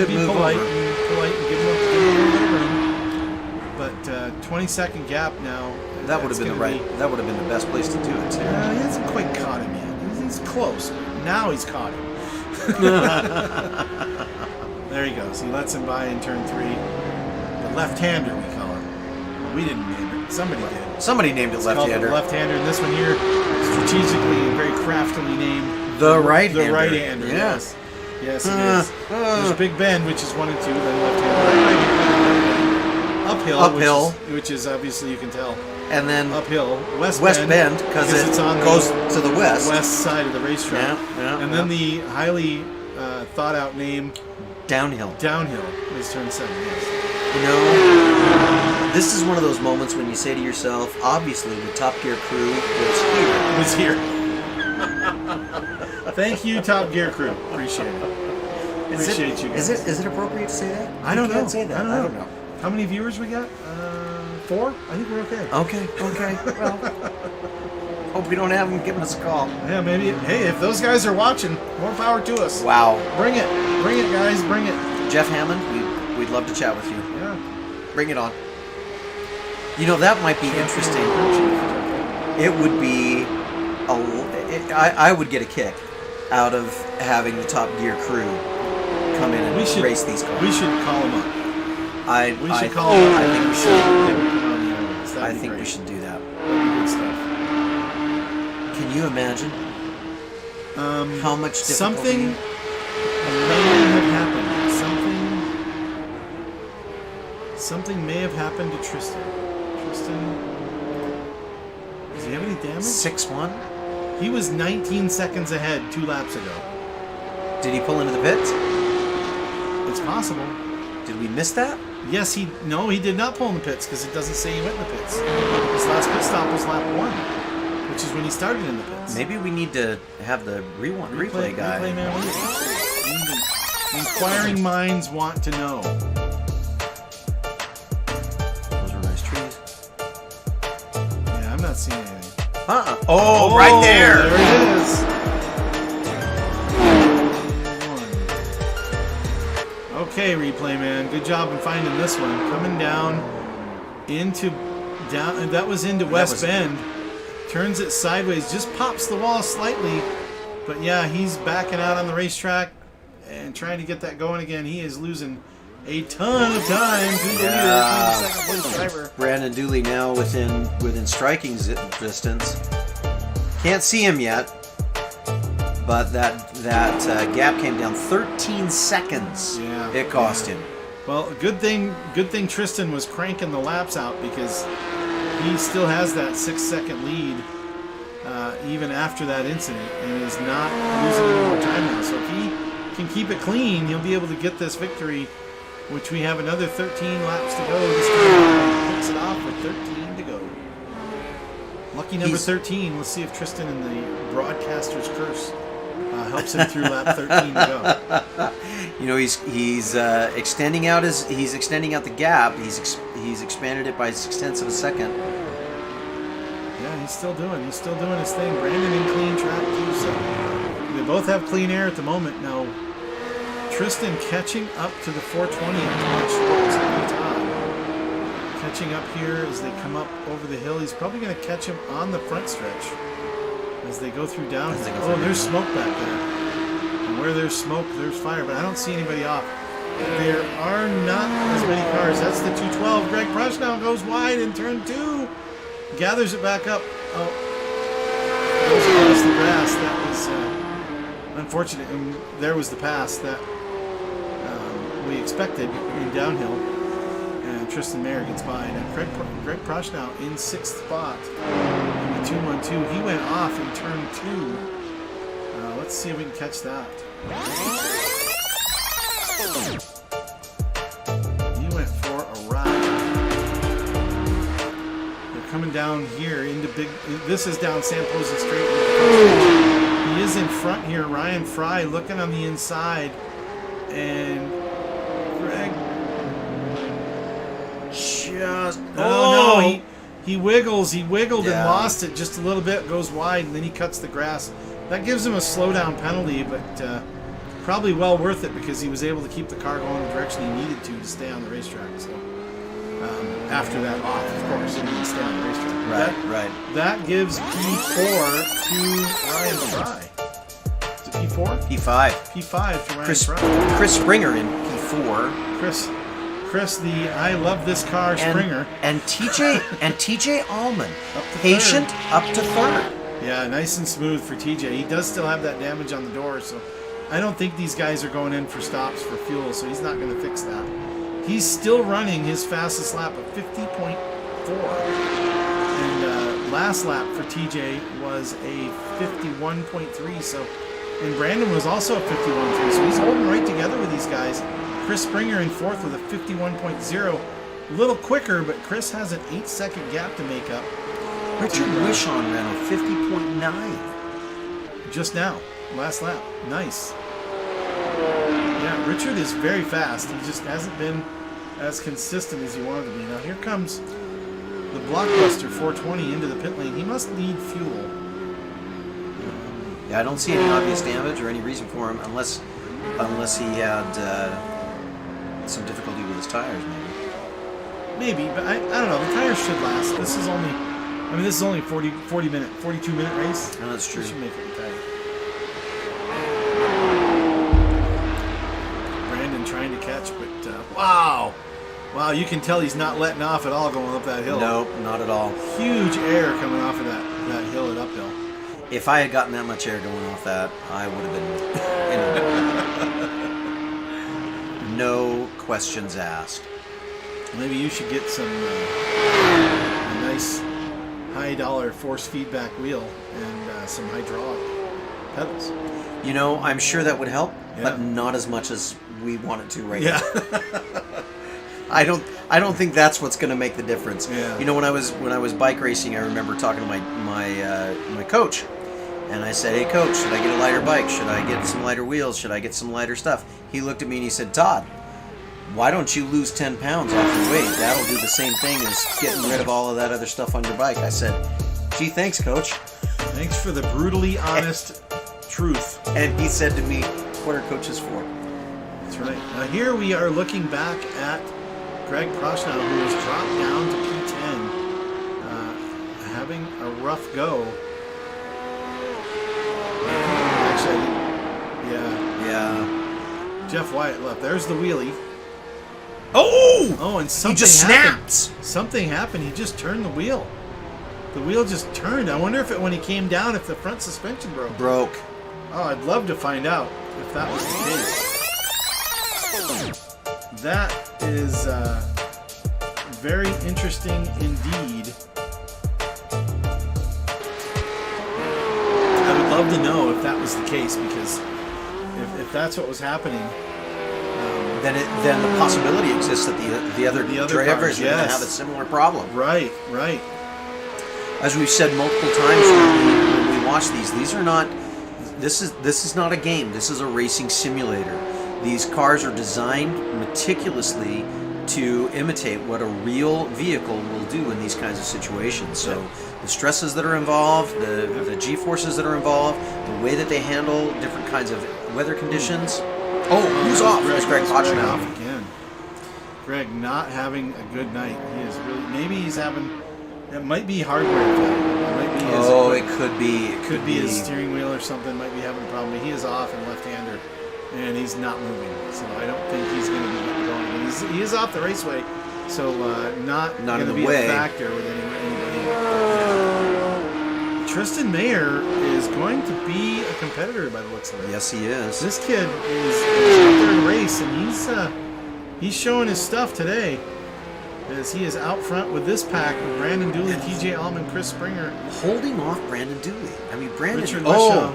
[SPEAKER 1] be polite and give him a little bit of room. But 20-second gap now.
[SPEAKER 2] That would have been that would have been the best place to do it too.
[SPEAKER 1] He hasn't quite caught him yet. He's close. Now he's caught him. There he goes. He lets him by in turn 3. The left-hander, we call him. Well, we didn't name it. Somebody did.
[SPEAKER 2] Somebody named it left-hander.
[SPEAKER 1] Left-hander. And this one here, strategically and very craftily named
[SPEAKER 2] the right-hander.
[SPEAKER 1] The right-hander.
[SPEAKER 2] Yeah.
[SPEAKER 1] Yes, it is. There's Big Ben, which is 1 and 2, then left-hander. Uphill. Which is obviously, you can tell.
[SPEAKER 2] And then
[SPEAKER 1] uphill, West
[SPEAKER 2] Bend, because it goes to the west
[SPEAKER 1] side of the racetrack. And then the highly thought out name,
[SPEAKER 2] Downhill
[SPEAKER 1] is turn 7. Yes.
[SPEAKER 2] You know, this is one of those moments when you say to yourself, obviously the Top Gear crew was here.
[SPEAKER 1] Thank you, Top Gear crew. Appreciate it. Appreciate you guys.
[SPEAKER 2] Is it appropriate to say that?
[SPEAKER 1] I don't know.
[SPEAKER 2] Say that.
[SPEAKER 1] I don't know. How many viewers we got? 4? I think we're okay.
[SPEAKER 2] Okay. Well, hope we don't have them giving us a call.
[SPEAKER 1] Yeah, maybe. Hey, if those guys are watching, more power to us.
[SPEAKER 2] Wow.
[SPEAKER 1] Bring it, guys. Bring it.
[SPEAKER 2] Jeff Hammond, we'd love to chat with you.
[SPEAKER 1] Yeah.
[SPEAKER 2] Bring it on. You know, that might be interesting. It would be I would get a kick out of having the Top Gear crew come in and race these cars.
[SPEAKER 1] We should call them up.
[SPEAKER 2] I think we should. I think we should do that.
[SPEAKER 1] That'd be good stuff.
[SPEAKER 2] Can you imagine how much difficulty?
[SPEAKER 1] Something may have happened. Something may have happened to Tristan. Does he have any damage?
[SPEAKER 2] 6-1?
[SPEAKER 1] He was 19 seconds ahead 2 laps ago.
[SPEAKER 2] Did he pull into the pits?
[SPEAKER 1] It's possible.
[SPEAKER 2] Did we miss that?
[SPEAKER 1] Yes, he did not pull in the pits because it doesn't say he went in the pits. His last pit stop was lap 1, which is when he started in the pits.
[SPEAKER 2] Maybe we need to have the replay guy.
[SPEAKER 1] Replay man. Inquiring minds want to know.
[SPEAKER 2] Those are nice trees.
[SPEAKER 1] Yeah, I'm not seeing anything.
[SPEAKER 2] Oh, right there.
[SPEAKER 1] There it is. Okay, replay man, good job in finding this one. Coming down, that was into West Bend. Turns it sideways, just pops the wall slightly, But yeah, he's backing out on the racetrack and trying to get that going again. He is losing a ton of time to the leader, the second place driver.
[SPEAKER 2] Brandon Dooley now within striking distance. Can't see him yet, but that gap came down 13 seconds.
[SPEAKER 1] Yeah,
[SPEAKER 2] it cost him.
[SPEAKER 1] Well, good thing Tristan was cranking the laps out, because he still has that 6-second lead even after that incident, and is not losing any more time now. So if he can keep it clean, he'll be able to get this victory, which we have another 13 laps to go. This time picks it off with 13 to go. Lucky number 13. Let's see if Tristan and the broadcaster's curse helps him through lap 13 to go.
[SPEAKER 2] You know, he's extending out the gap. He's expanded it by 0.6 of a second.
[SPEAKER 1] Yeah, he's still doing his thing. Brandon in clean track too, so they both have clean air at the moment. Now, Tristan catching up to the 420 at Todd. Catching up here as they come up over the hill. He's probably going to catch him on the front stretch as they go through downhill. Oh, there's smoke back there. And where there's smoke, there's fire, but I don't see anybody off. There are not as many cars. That's the 212. Greg Prochnow goes wide in turn 2. Gathers it back up. Oh, goes across the grass. That was unfortunate. And there was the pass that we expected in downhill. And Tristan Mayer gets by. Now Greg Prochnow in 6th spot in the 212. He went off in turn 2. Let's see if we can catch that. He went for a ride. Coming down here into Big. This is down San Jose Straight. He is in front here. Ryan Fry looking on the inside, and Greg just. Oh no! He wiggles. He wiggled and lost it just a little bit. Goes wide, and then he cuts the grass. That gives him a slowdown penalty, but probably well worth it, because he was able to keep the car going the direction he needed to stay on the racetrack. So. After that off, of course, he didn't stay on the racetrack.
[SPEAKER 2] Right.
[SPEAKER 1] That gives P4 to Ryan Fry. Is it P4?
[SPEAKER 2] P5.
[SPEAKER 1] P5 to Ryan Fry.
[SPEAKER 2] Chris Springer in P4.
[SPEAKER 1] Chris, the I love this car Springer.
[SPEAKER 2] And TJ Allman, patient up to 3rd.
[SPEAKER 1] Yeah, nice and smooth for TJ. He does still have that damage on the door, so I don't think these guys are going in for stops for fuel, so he's not going to fix that. He's still running his fastest lap of 50.4. And last lap for TJ was a 51.3. So, and Brandon was also a 51.3. So he's holding right together with these guys. Chris Springer in 4th with a 51.0. A little quicker, but Chris has an 8-second gap to make up.
[SPEAKER 2] Richard Wishon ran a 50.9.
[SPEAKER 1] Just now. Last lap. Nice. Yeah, Richard is very fast. He just hasn't been as consistent as he wanted to be. Now here comes the Blockbuster 420 into the pit lane. He must need fuel.
[SPEAKER 2] Yeah, I don't see any obvious damage or any reason for him, unless he had some difficulty with his tires,
[SPEAKER 1] Maybe, but I don't know. The tires should last. This is only 42 minute race.
[SPEAKER 2] No, that's true.
[SPEAKER 1] He should make it with tires. Brandon trying to catch, but wow, you can tell he's not letting off at all going up that hill.
[SPEAKER 2] Nope, not at all.
[SPEAKER 1] Huge air coming off of that hill at uphill.
[SPEAKER 2] If I had gotten that much air going off that, I would have been no questions asked.
[SPEAKER 1] Maybe you should get some a nice high-dollar force feedback wheel and some hydraulic pedals.
[SPEAKER 2] You know, I'm sure that would help,
[SPEAKER 1] Yeah.
[SPEAKER 2] but not as much as we want it to right
[SPEAKER 1] Yeah.
[SPEAKER 2] now. I don't think that's what's going to make the difference.
[SPEAKER 1] Yeah.
[SPEAKER 2] You know, when I was bike racing, I remember talking to my coach, and I said, "Hey, coach, should I get a lighter bike? Should I get some lighter wheels? Should I get some lighter stuff?" He looked at me and he said, "Todd, why don't you lose 10 pounds off your weight? That'll do the same thing as getting rid of all of that other stuff on your bike." I said, "Gee, thanks, coach."
[SPEAKER 1] Thanks for the brutally honest truth.
[SPEAKER 2] And he said to me, "What are coaches for?"
[SPEAKER 1] That's right. Now here we are looking back at Greg Prochnow, who has dropped down to P10, having a rough go.
[SPEAKER 2] Yeah.
[SPEAKER 1] Jeff Wyatt left. There's the wheelie.
[SPEAKER 2] Oh!
[SPEAKER 1] Oh, and
[SPEAKER 2] He
[SPEAKER 1] something
[SPEAKER 2] just
[SPEAKER 1] happened.
[SPEAKER 2] snaps.
[SPEAKER 1] Something happened. He just turned the wheel. The wheel just turned. I wonder if when he came down, if the front suspension broke. Oh, I'd love to find out if that was the case. That is very interesting indeed. I would love to know if that was the case, because if that's what was happening,
[SPEAKER 2] then the possibility exists that the other drivers
[SPEAKER 1] cars,
[SPEAKER 2] are going to
[SPEAKER 1] yes.
[SPEAKER 2] have a similar problem.
[SPEAKER 1] right.
[SPEAKER 2] As we've said multiple times when we watch these are not. This is not a game. This is a racing simulator. These cars are designed meticulously to imitate what a real vehicle will do in these kinds of situations. So the stresses that are involved, the G-forces that are involved, the way that they handle different kinds of weather conditions. Oh, who's off? It's Greg Hodgson
[SPEAKER 1] off
[SPEAKER 2] out.
[SPEAKER 1] again. Greg not having a good night. He is really. Maybe he's having. It might be hardware failure. It might be.
[SPEAKER 2] It could be.
[SPEAKER 1] It could be his steering wheel or something. Might be having a problem. But he is off and left-hander, and he's not moving. So I don't think he's going to be getting going. And he is off the raceway, so not going to be a factor with anybody. Tristan Mayer is going to be a competitor by the looks of it.
[SPEAKER 2] Yes, he is.
[SPEAKER 1] This kid is out there to race, and he's showing his stuff today, as he is out front with this pack with Brandon Dooley, TJ Allman, Chris Springer,
[SPEAKER 2] Holding off Brandon Dooley. I mean, Brandon.
[SPEAKER 1] Richard
[SPEAKER 2] Oh,
[SPEAKER 1] Wishaw.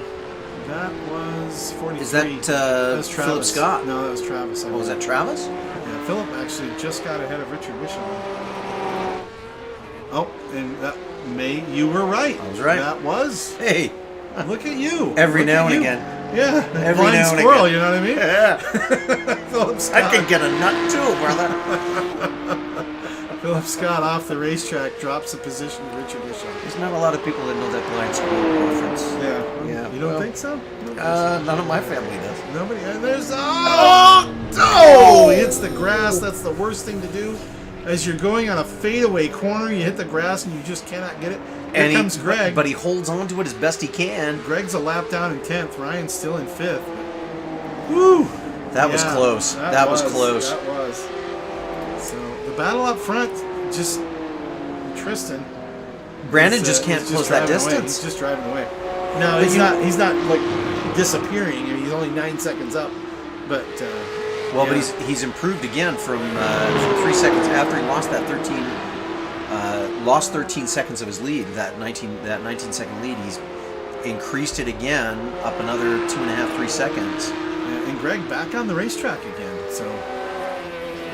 [SPEAKER 1] That was 43.
[SPEAKER 2] is that
[SPEAKER 1] was
[SPEAKER 2] Philip
[SPEAKER 1] Travis.
[SPEAKER 2] Scott?
[SPEAKER 1] No, that was Travis.
[SPEAKER 2] Oh, was that Travis?
[SPEAKER 1] Yeah, Philip actually just got ahead of Richard Wishaw. Oh, and you were right.
[SPEAKER 2] I was right.
[SPEAKER 1] That was.
[SPEAKER 2] Hey,
[SPEAKER 1] Look at you.
[SPEAKER 2] every
[SPEAKER 1] Look
[SPEAKER 2] now
[SPEAKER 1] at
[SPEAKER 2] and
[SPEAKER 1] you.
[SPEAKER 2] again.
[SPEAKER 1] Yeah,
[SPEAKER 2] Every
[SPEAKER 1] blind
[SPEAKER 2] now and
[SPEAKER 1] squirrel,
[SPEAKER 2] again.
[SPEAKER 1] you know what I mean?
[SPEAKER 2] Yeah.
[SPEAKER 1] Philip Scott.
[SPEAKER 2] I can get a nut too, brother.
[SPEAKER 1] Philip Scott off the racetrack drops a position to Richard Wishaw.
[SPEAKER 2] There's not a lot of people that know that blind squirrel reference.
[SPEAKER 1] Yeah.
[SPEAKER 2] Yeah,
[SPEAKER 1] You don't
[SPEAKER 2] well,
[SPEAKER 1] think so?
[SPEAKER 2] None of my family does.
[SPEAKER 1] Nobody. And there's he hits the grass. That's the worst thing to do. As you're going on a fadeaway corner, you hit the grass and you just cannot get it. Here comes Greg.
[SPEAKER 2] But he holds on to it as best he can.
[SPEAKER 1] Greg's a lap down in 10th. Ryan's still in 5th. Woo!
[SPEAKER 2] That was close. That was close.
[SPEAKER 1] That was. So the battle up front, just Tristan.
[SPEAKER 2] Brandon
[SPEAKER 1] is,
[SPEAKER 2] just can't
[SPEAKER 1] is
[SPEAKER 2] close that
[SPEAKER 1] driving away.
[SPEAKER 2] distance.
[SPEAKER 1] He's just driving away. No,
[SPEAKER 2] But
[SPEAKER 1] he's not like disappearing. I mean, he's only 9 seconds up. But
[SPEAKER 2] Well, but he's improved again from 3 seconds after he lost that 13. Lost 13 seconds of his lead. That 19 second lead. He's increased it again up another 2.5, 3 seconds.
[SPEAKER 1] and Greg back on the racetrack again. So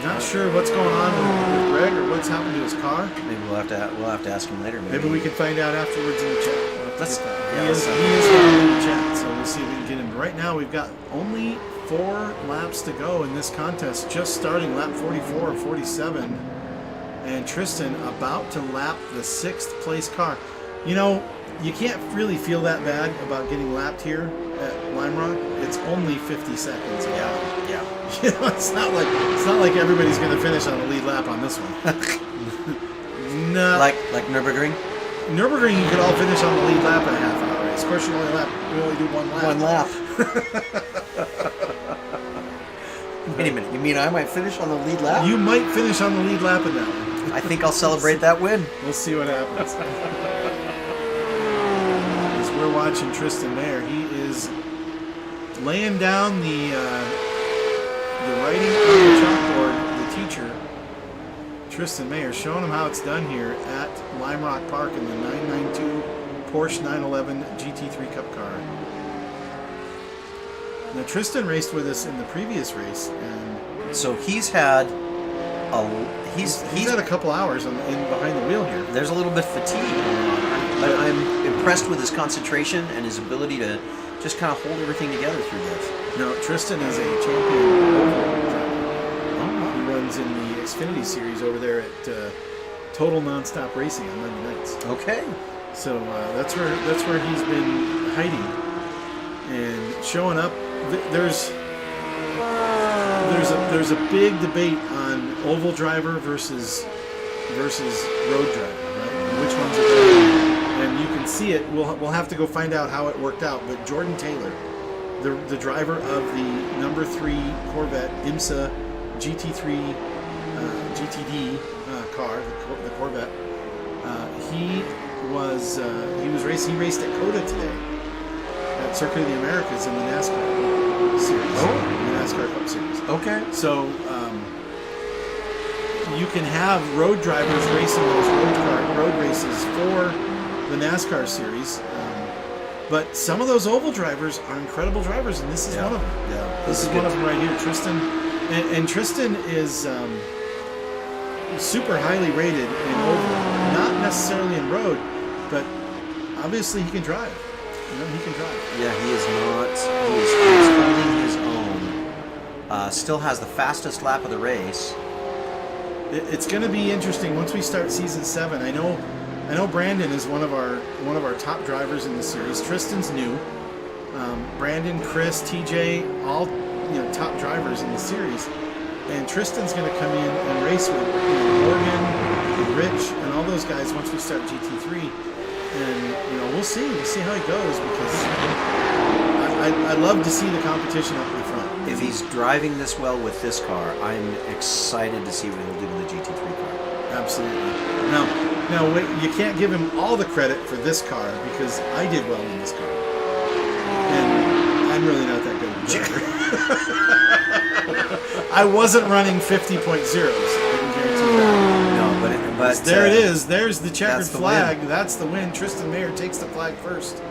[SPEAKER 1] not sure what's going on with Greg or what's happened to his car.
[SPEAKER 2] Maybe we'll have to ask him later.
[SPEAKER 1] Maybe we can find out afterwards in the chat. We'll have to
[SPEAKER 2] Let's-
[SPEAKER 1] get that.
[SPEAKER 2] yeah,
[SPEAKER 1] He is
[SPEAKER 2] let's-
[SPEAKER 1] down in the chat, so we'll see if we can get him. Right now, we've got only 4 laps to go in this contest. Just starting lap 44 or 47, and Tristan about to lap the 6th place car. You know, you can't really feel that bad about getting lapped here at Lime Rock. It's only 50 seconds.
[SPEAKER 2] Yeah.
[SPEAKER 1] You know, it's not like everybody's going to finish on the lead lap on this one. No.
[SPEAKER 2] Like Nürburgring.
[SPEAKER 1] Nürburgring, you could all finish on the lead lap in a half-hour race. Of course, you only do one lap.
[SPEAKER 2] One lap. Wait a minute. You mean I might finish on the lead lap?
[SPEAKER 1] You might finish on the lead lap in that one.
[SPEAKER 2] I think I'll celebrate that win.
[SPEAKER 1] We'll see what happens. As we're watching Tristan Mayer, he is laying down the writing on the chalkboard. The teacher, Tristan Mayer, showing him how it's done here at Lime Rock Park in the 992 Porsche 911 GT3 Cup car. Now Tristan raced with us in the previous race, and
[SPEAKER 2] So he's had he's
[SPEAKER 1] had a couple hours in behind the wheel here.
[SPEAKER 2] there's a little bit of fatigue going on, but I'm impressed with his concentration and his ability to just kind of hold everything together through this.
[SPEAKER 1] No, Tristan is a champion oval driver. He runs in the Xfinity series over there at Total Nonstop Racing on Monday nights.
[SPEAKER 2] Okay.
[SPEAKER 1] So that's where he's been hiding and showing up. There's a big debate on oval driver versus road driver, right? Which one's a better? And you can see it. We'll have to go find out how it worked out. But Jordan Taylor the driver of the number 3 Corvette IMSA GT3 GTD car, the Corvette. He was racing. He raced at COTA today at Circuit of the Americas in the NASCAR series, the NASCAR Cup Series.
[SPEAKER 2] Okay.
[SPEAKER 1] So you can have road drivers racing those road races for the NASCAR series. But some of those oval drivers are incredible drivers, and this is one of them.
[SPEAKER 2] Yeah,
[SPEAKER 1] this is one of them right here. Tristan, and Tristan is super highly rated in oval, not necessarily in road, but obviously he can drive. You know, he can drive.
[SPEAKER 2] Yeah, he is not. He's holding his own. Still has the fastest lap of the race.
[SPEAKER 1] It's going to be interesting once we start season 7. I know Brandon is one of our top drivers in the series. Tristan's new. Brandon, Chris, TJ, all top drivers in the series. And Tristan's going to come in and race with Morgan, with Rich, and all those guys once we start GT3. And we'll see how he goes, because I love to see the competition up in front.
[SPEAKER 2] If he's driving this well with this car, I'm excited to see what he'll do in the GT3 car.
[SPEAKER 1] Absolutely. Now, wait, you can't give him all the credit for this car, because I did well in this car. And I'm really not that good of a driver. I wasn't running 50.0s, I can guarantee that.
[SPEAKER 2] No, but
[SPEAKER 1] there it is. There's the checkered
[SPEAKER 2] that's the
[SPEAKER 1] flag.
[SPEAKER 2] win.
[SPEAKER 1] That's the win. Tristan Mayer takes the flag first.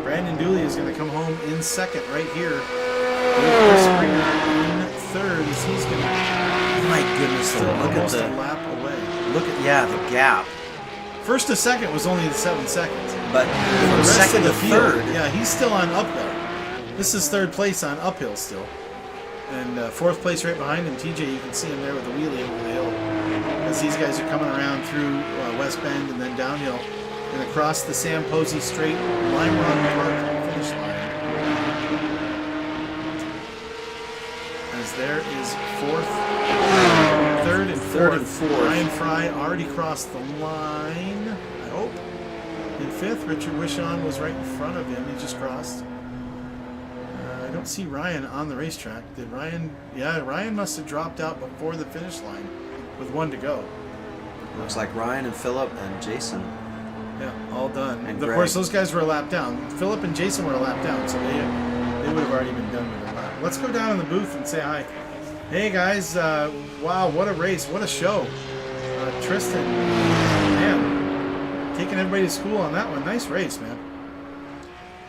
[SPEAKER 1] Brandon Dooley is going to come home in second right here. With Chris Springer in third, as he's going to...
[SPEAKER 2] My goodness, though, look at
[SPEAKER 1] almost
[SPEAKER 2] the
[SPEAKER 1] a lap away.
[SPEAKER 2] the gap.
[SPEAKER 1] First to second was only 7 seconds.
[SPEAKER 2] But from second to third,
[SPEAKER 1] yeah, he's still on uphill. This is third place on uphill still. And fourth place right behind him, TJ, you can see him there with the wheelie over the hill. As these guys are coming around through West Bend and then downhill and across the Sam Posey Straight Lime Run Park finish line. As there is third and fourth. Ryan Fry already crossed the line, I hope. In fifth, Richard Wishon was right in front of him. He just crossed. I don't see Ryan on the racetrack. Did Ryan? Yeah, Ryan must have dropped out before the finish line with 1 to go.
[SPEAKER 2] looks like Ryan and Philip and Jason.
[SPEAKER 1] Yeah, all done.
[SPEAKER 2] And
[SPEAKER 1] of
[SPEAKER 2] Greg.
[SPEAKER 1] course, those guys were a lap down. Philip and Jason were a lap down, so they would have already been done with their lap. Let's go down in the booth and say hi. Hey guys, wow, what a race, what a show. Tristan, man, taking everybody to school on that one. Nice race, man.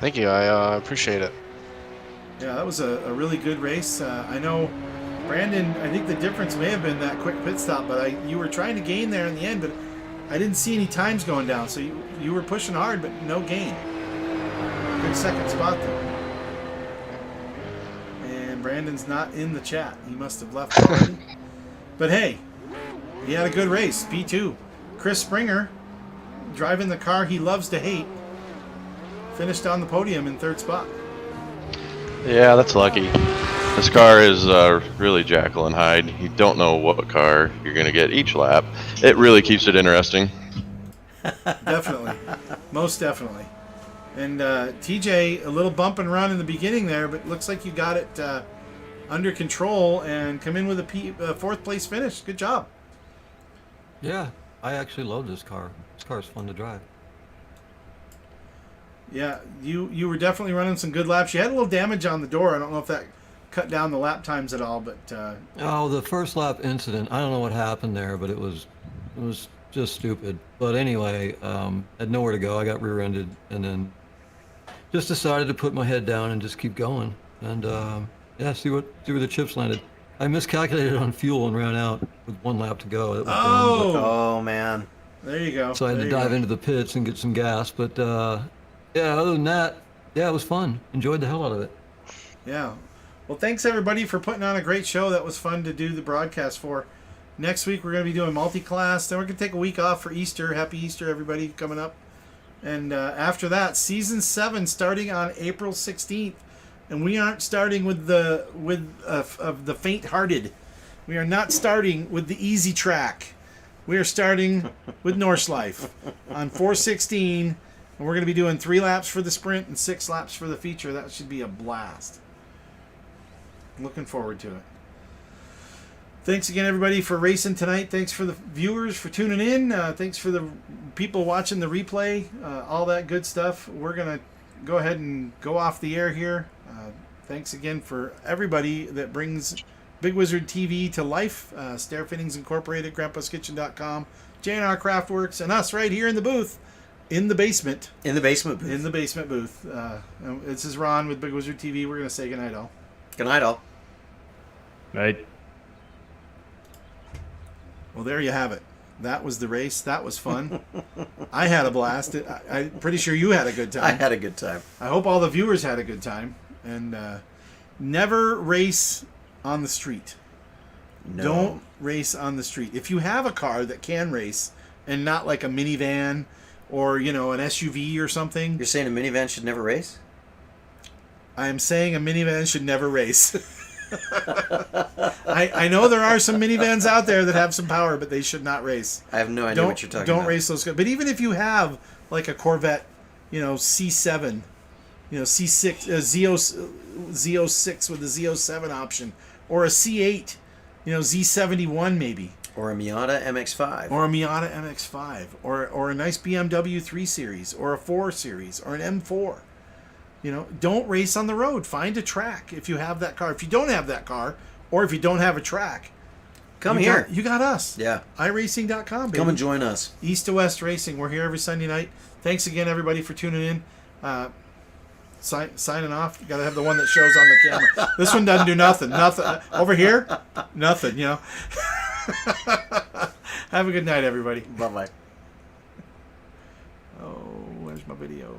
[SPEAKER 5] Thank you. I appreciate it.
[SPEAKER 1] Yeah, that was a really good race. I know, Brandon, I think the difference may have been that quick pit stop, but you were trying to gain there in the end, but I didn't see any times going down, so you were pushing hard, but no gain. Good second spot, though. And Brandon's not in the chat. He must have left already. But hey, he had a good race, P2. Chris Springer, driving the car he loves to hate, finished on the podium in third spot.
[SPEAKER 4] Yeah, that's lucky. This car is really Jekyll and Hyde. You don't know what car you're going to get each lap. It really keeps it interesting.
[SPEAKER 1] Definitely. Most definitely. And TJ, a little bump and run in the beginning there, but looks like you got it under control and come in with a fourth place finish. Good job.
[SPEAKER 6] Yeah, I actually love this car. This car is fun to drive.
[SPEAKER 1] Yeah, you were definitely running some good laps. You had a little damage on the door. I don't know if that cut down the lap times at all, but
[SPEAKER 6] Oh, the first lap incident, I don't know what happened there, but it was just stupid. But anyway, had nowhere to go. I got rear-ended and then just decided to put my head down and just keep going. And yeah, see where the chips landed. I miscalculated on fuel and ran out with 1 lap to go. It was dumb,
[SPEAKER 2] Oh man.
[SPEAKER 1] there you go.
[SPEAKER 6] so I had to dive into the pits and get some gas. But yeah, other than that, yeah, it was fun. Enjoyed the hell out of it.
[SPEAKER 1] Yeah. Well, thanks everybody for putting on a great show. That was fun to do the broadcast for. Next week we're going to be doing multi-class. Then we're going to take a week off for Easter. Happy Easter, everybody, coming up. And after that, season 7 starting on April 16th. And we aren't starting with the faint-hearted. We are not starting with the easy track. We are starting with Norseleife on 416. And we're going to be doing 3 laps for the sprint and 6 laps for the feature. That should be a blast. Looking forward to it. Thanks again, everybody, for racing tonight. Thanks for the viewers for tuning in. Thanks for the people watching the replay. All that good stuff. We're going to go ahead and go off the air here. Thanks again for everybody that brings Bigg Wizurd TV to life. Stair Fittings Incorporated, Grandpa'sKitchen.com, JNR Craftworks, and us right here in the booth, in the basement.
[SPEAKER 2] In the basement booth.
[SPEAKER 1] In the basement booth. This is Ron with Bigg Wizurd TV. We're going to say goodnight, all.
[SPEAKER 2] Good night, all.
[SPEAKER 3] Right.
[SPEAKER 1] Well, there you have it. That was the race. That was fun. I had a blast. I'm pretty sure you had a good time.
[SPEAKER 2] I had a good time.
[SPEAKER 1] I hope all the viewers had a good time. And never race on the street.
[SPEAKER 2] No.
[SPEAKER 1] Don't race on the street. If you have a car that can race and not like a minivan or, you know, an SUV or something.
[SPEAKER 2] You're saying a minivan should never race?
[SPEAKER 1] I am saying a minivan should never race. I know there are some minivans out there that have some power, but they should not race.
[SPEAKER 2] I have no idea what you're talking about.
[SPEAKER 1] Don't race those. But even if you have like a Corvette, you know, C7, you know, C6, Z06 with the Z07 option, or a C8, you know, Z71 maybe.
[SPEAKER 2] Or a Miata MX-5.
[SPEAKER 1] Or a Miata MX-5. Or a nice BMW 3 Series, or a 4 Series, or an M4. You know, don't race on the road. Find a track if you have that car. If you don't have that car, or if you don't have a track,
[SPEAKER 2] Come here.
[SPEAKER 1] You got us.
[SPEAKER 2] Yeah.
[SPEAKER 1] iRacing.com, baby.
[SPEAKER 2] Come and join us.
[SPEAKER 1] East to West Racing. We're here every Sunday night. Thanks again, everybody, for tuning in. Signing off. You got to have the one that shows on the camera. This one doesn't do nothing. Nothing. Over here, nothing, you know. Have a good night, everybody.
[SPEAKER 2] Bye-bye.
[SPEAKER 1] Oh, where's my video?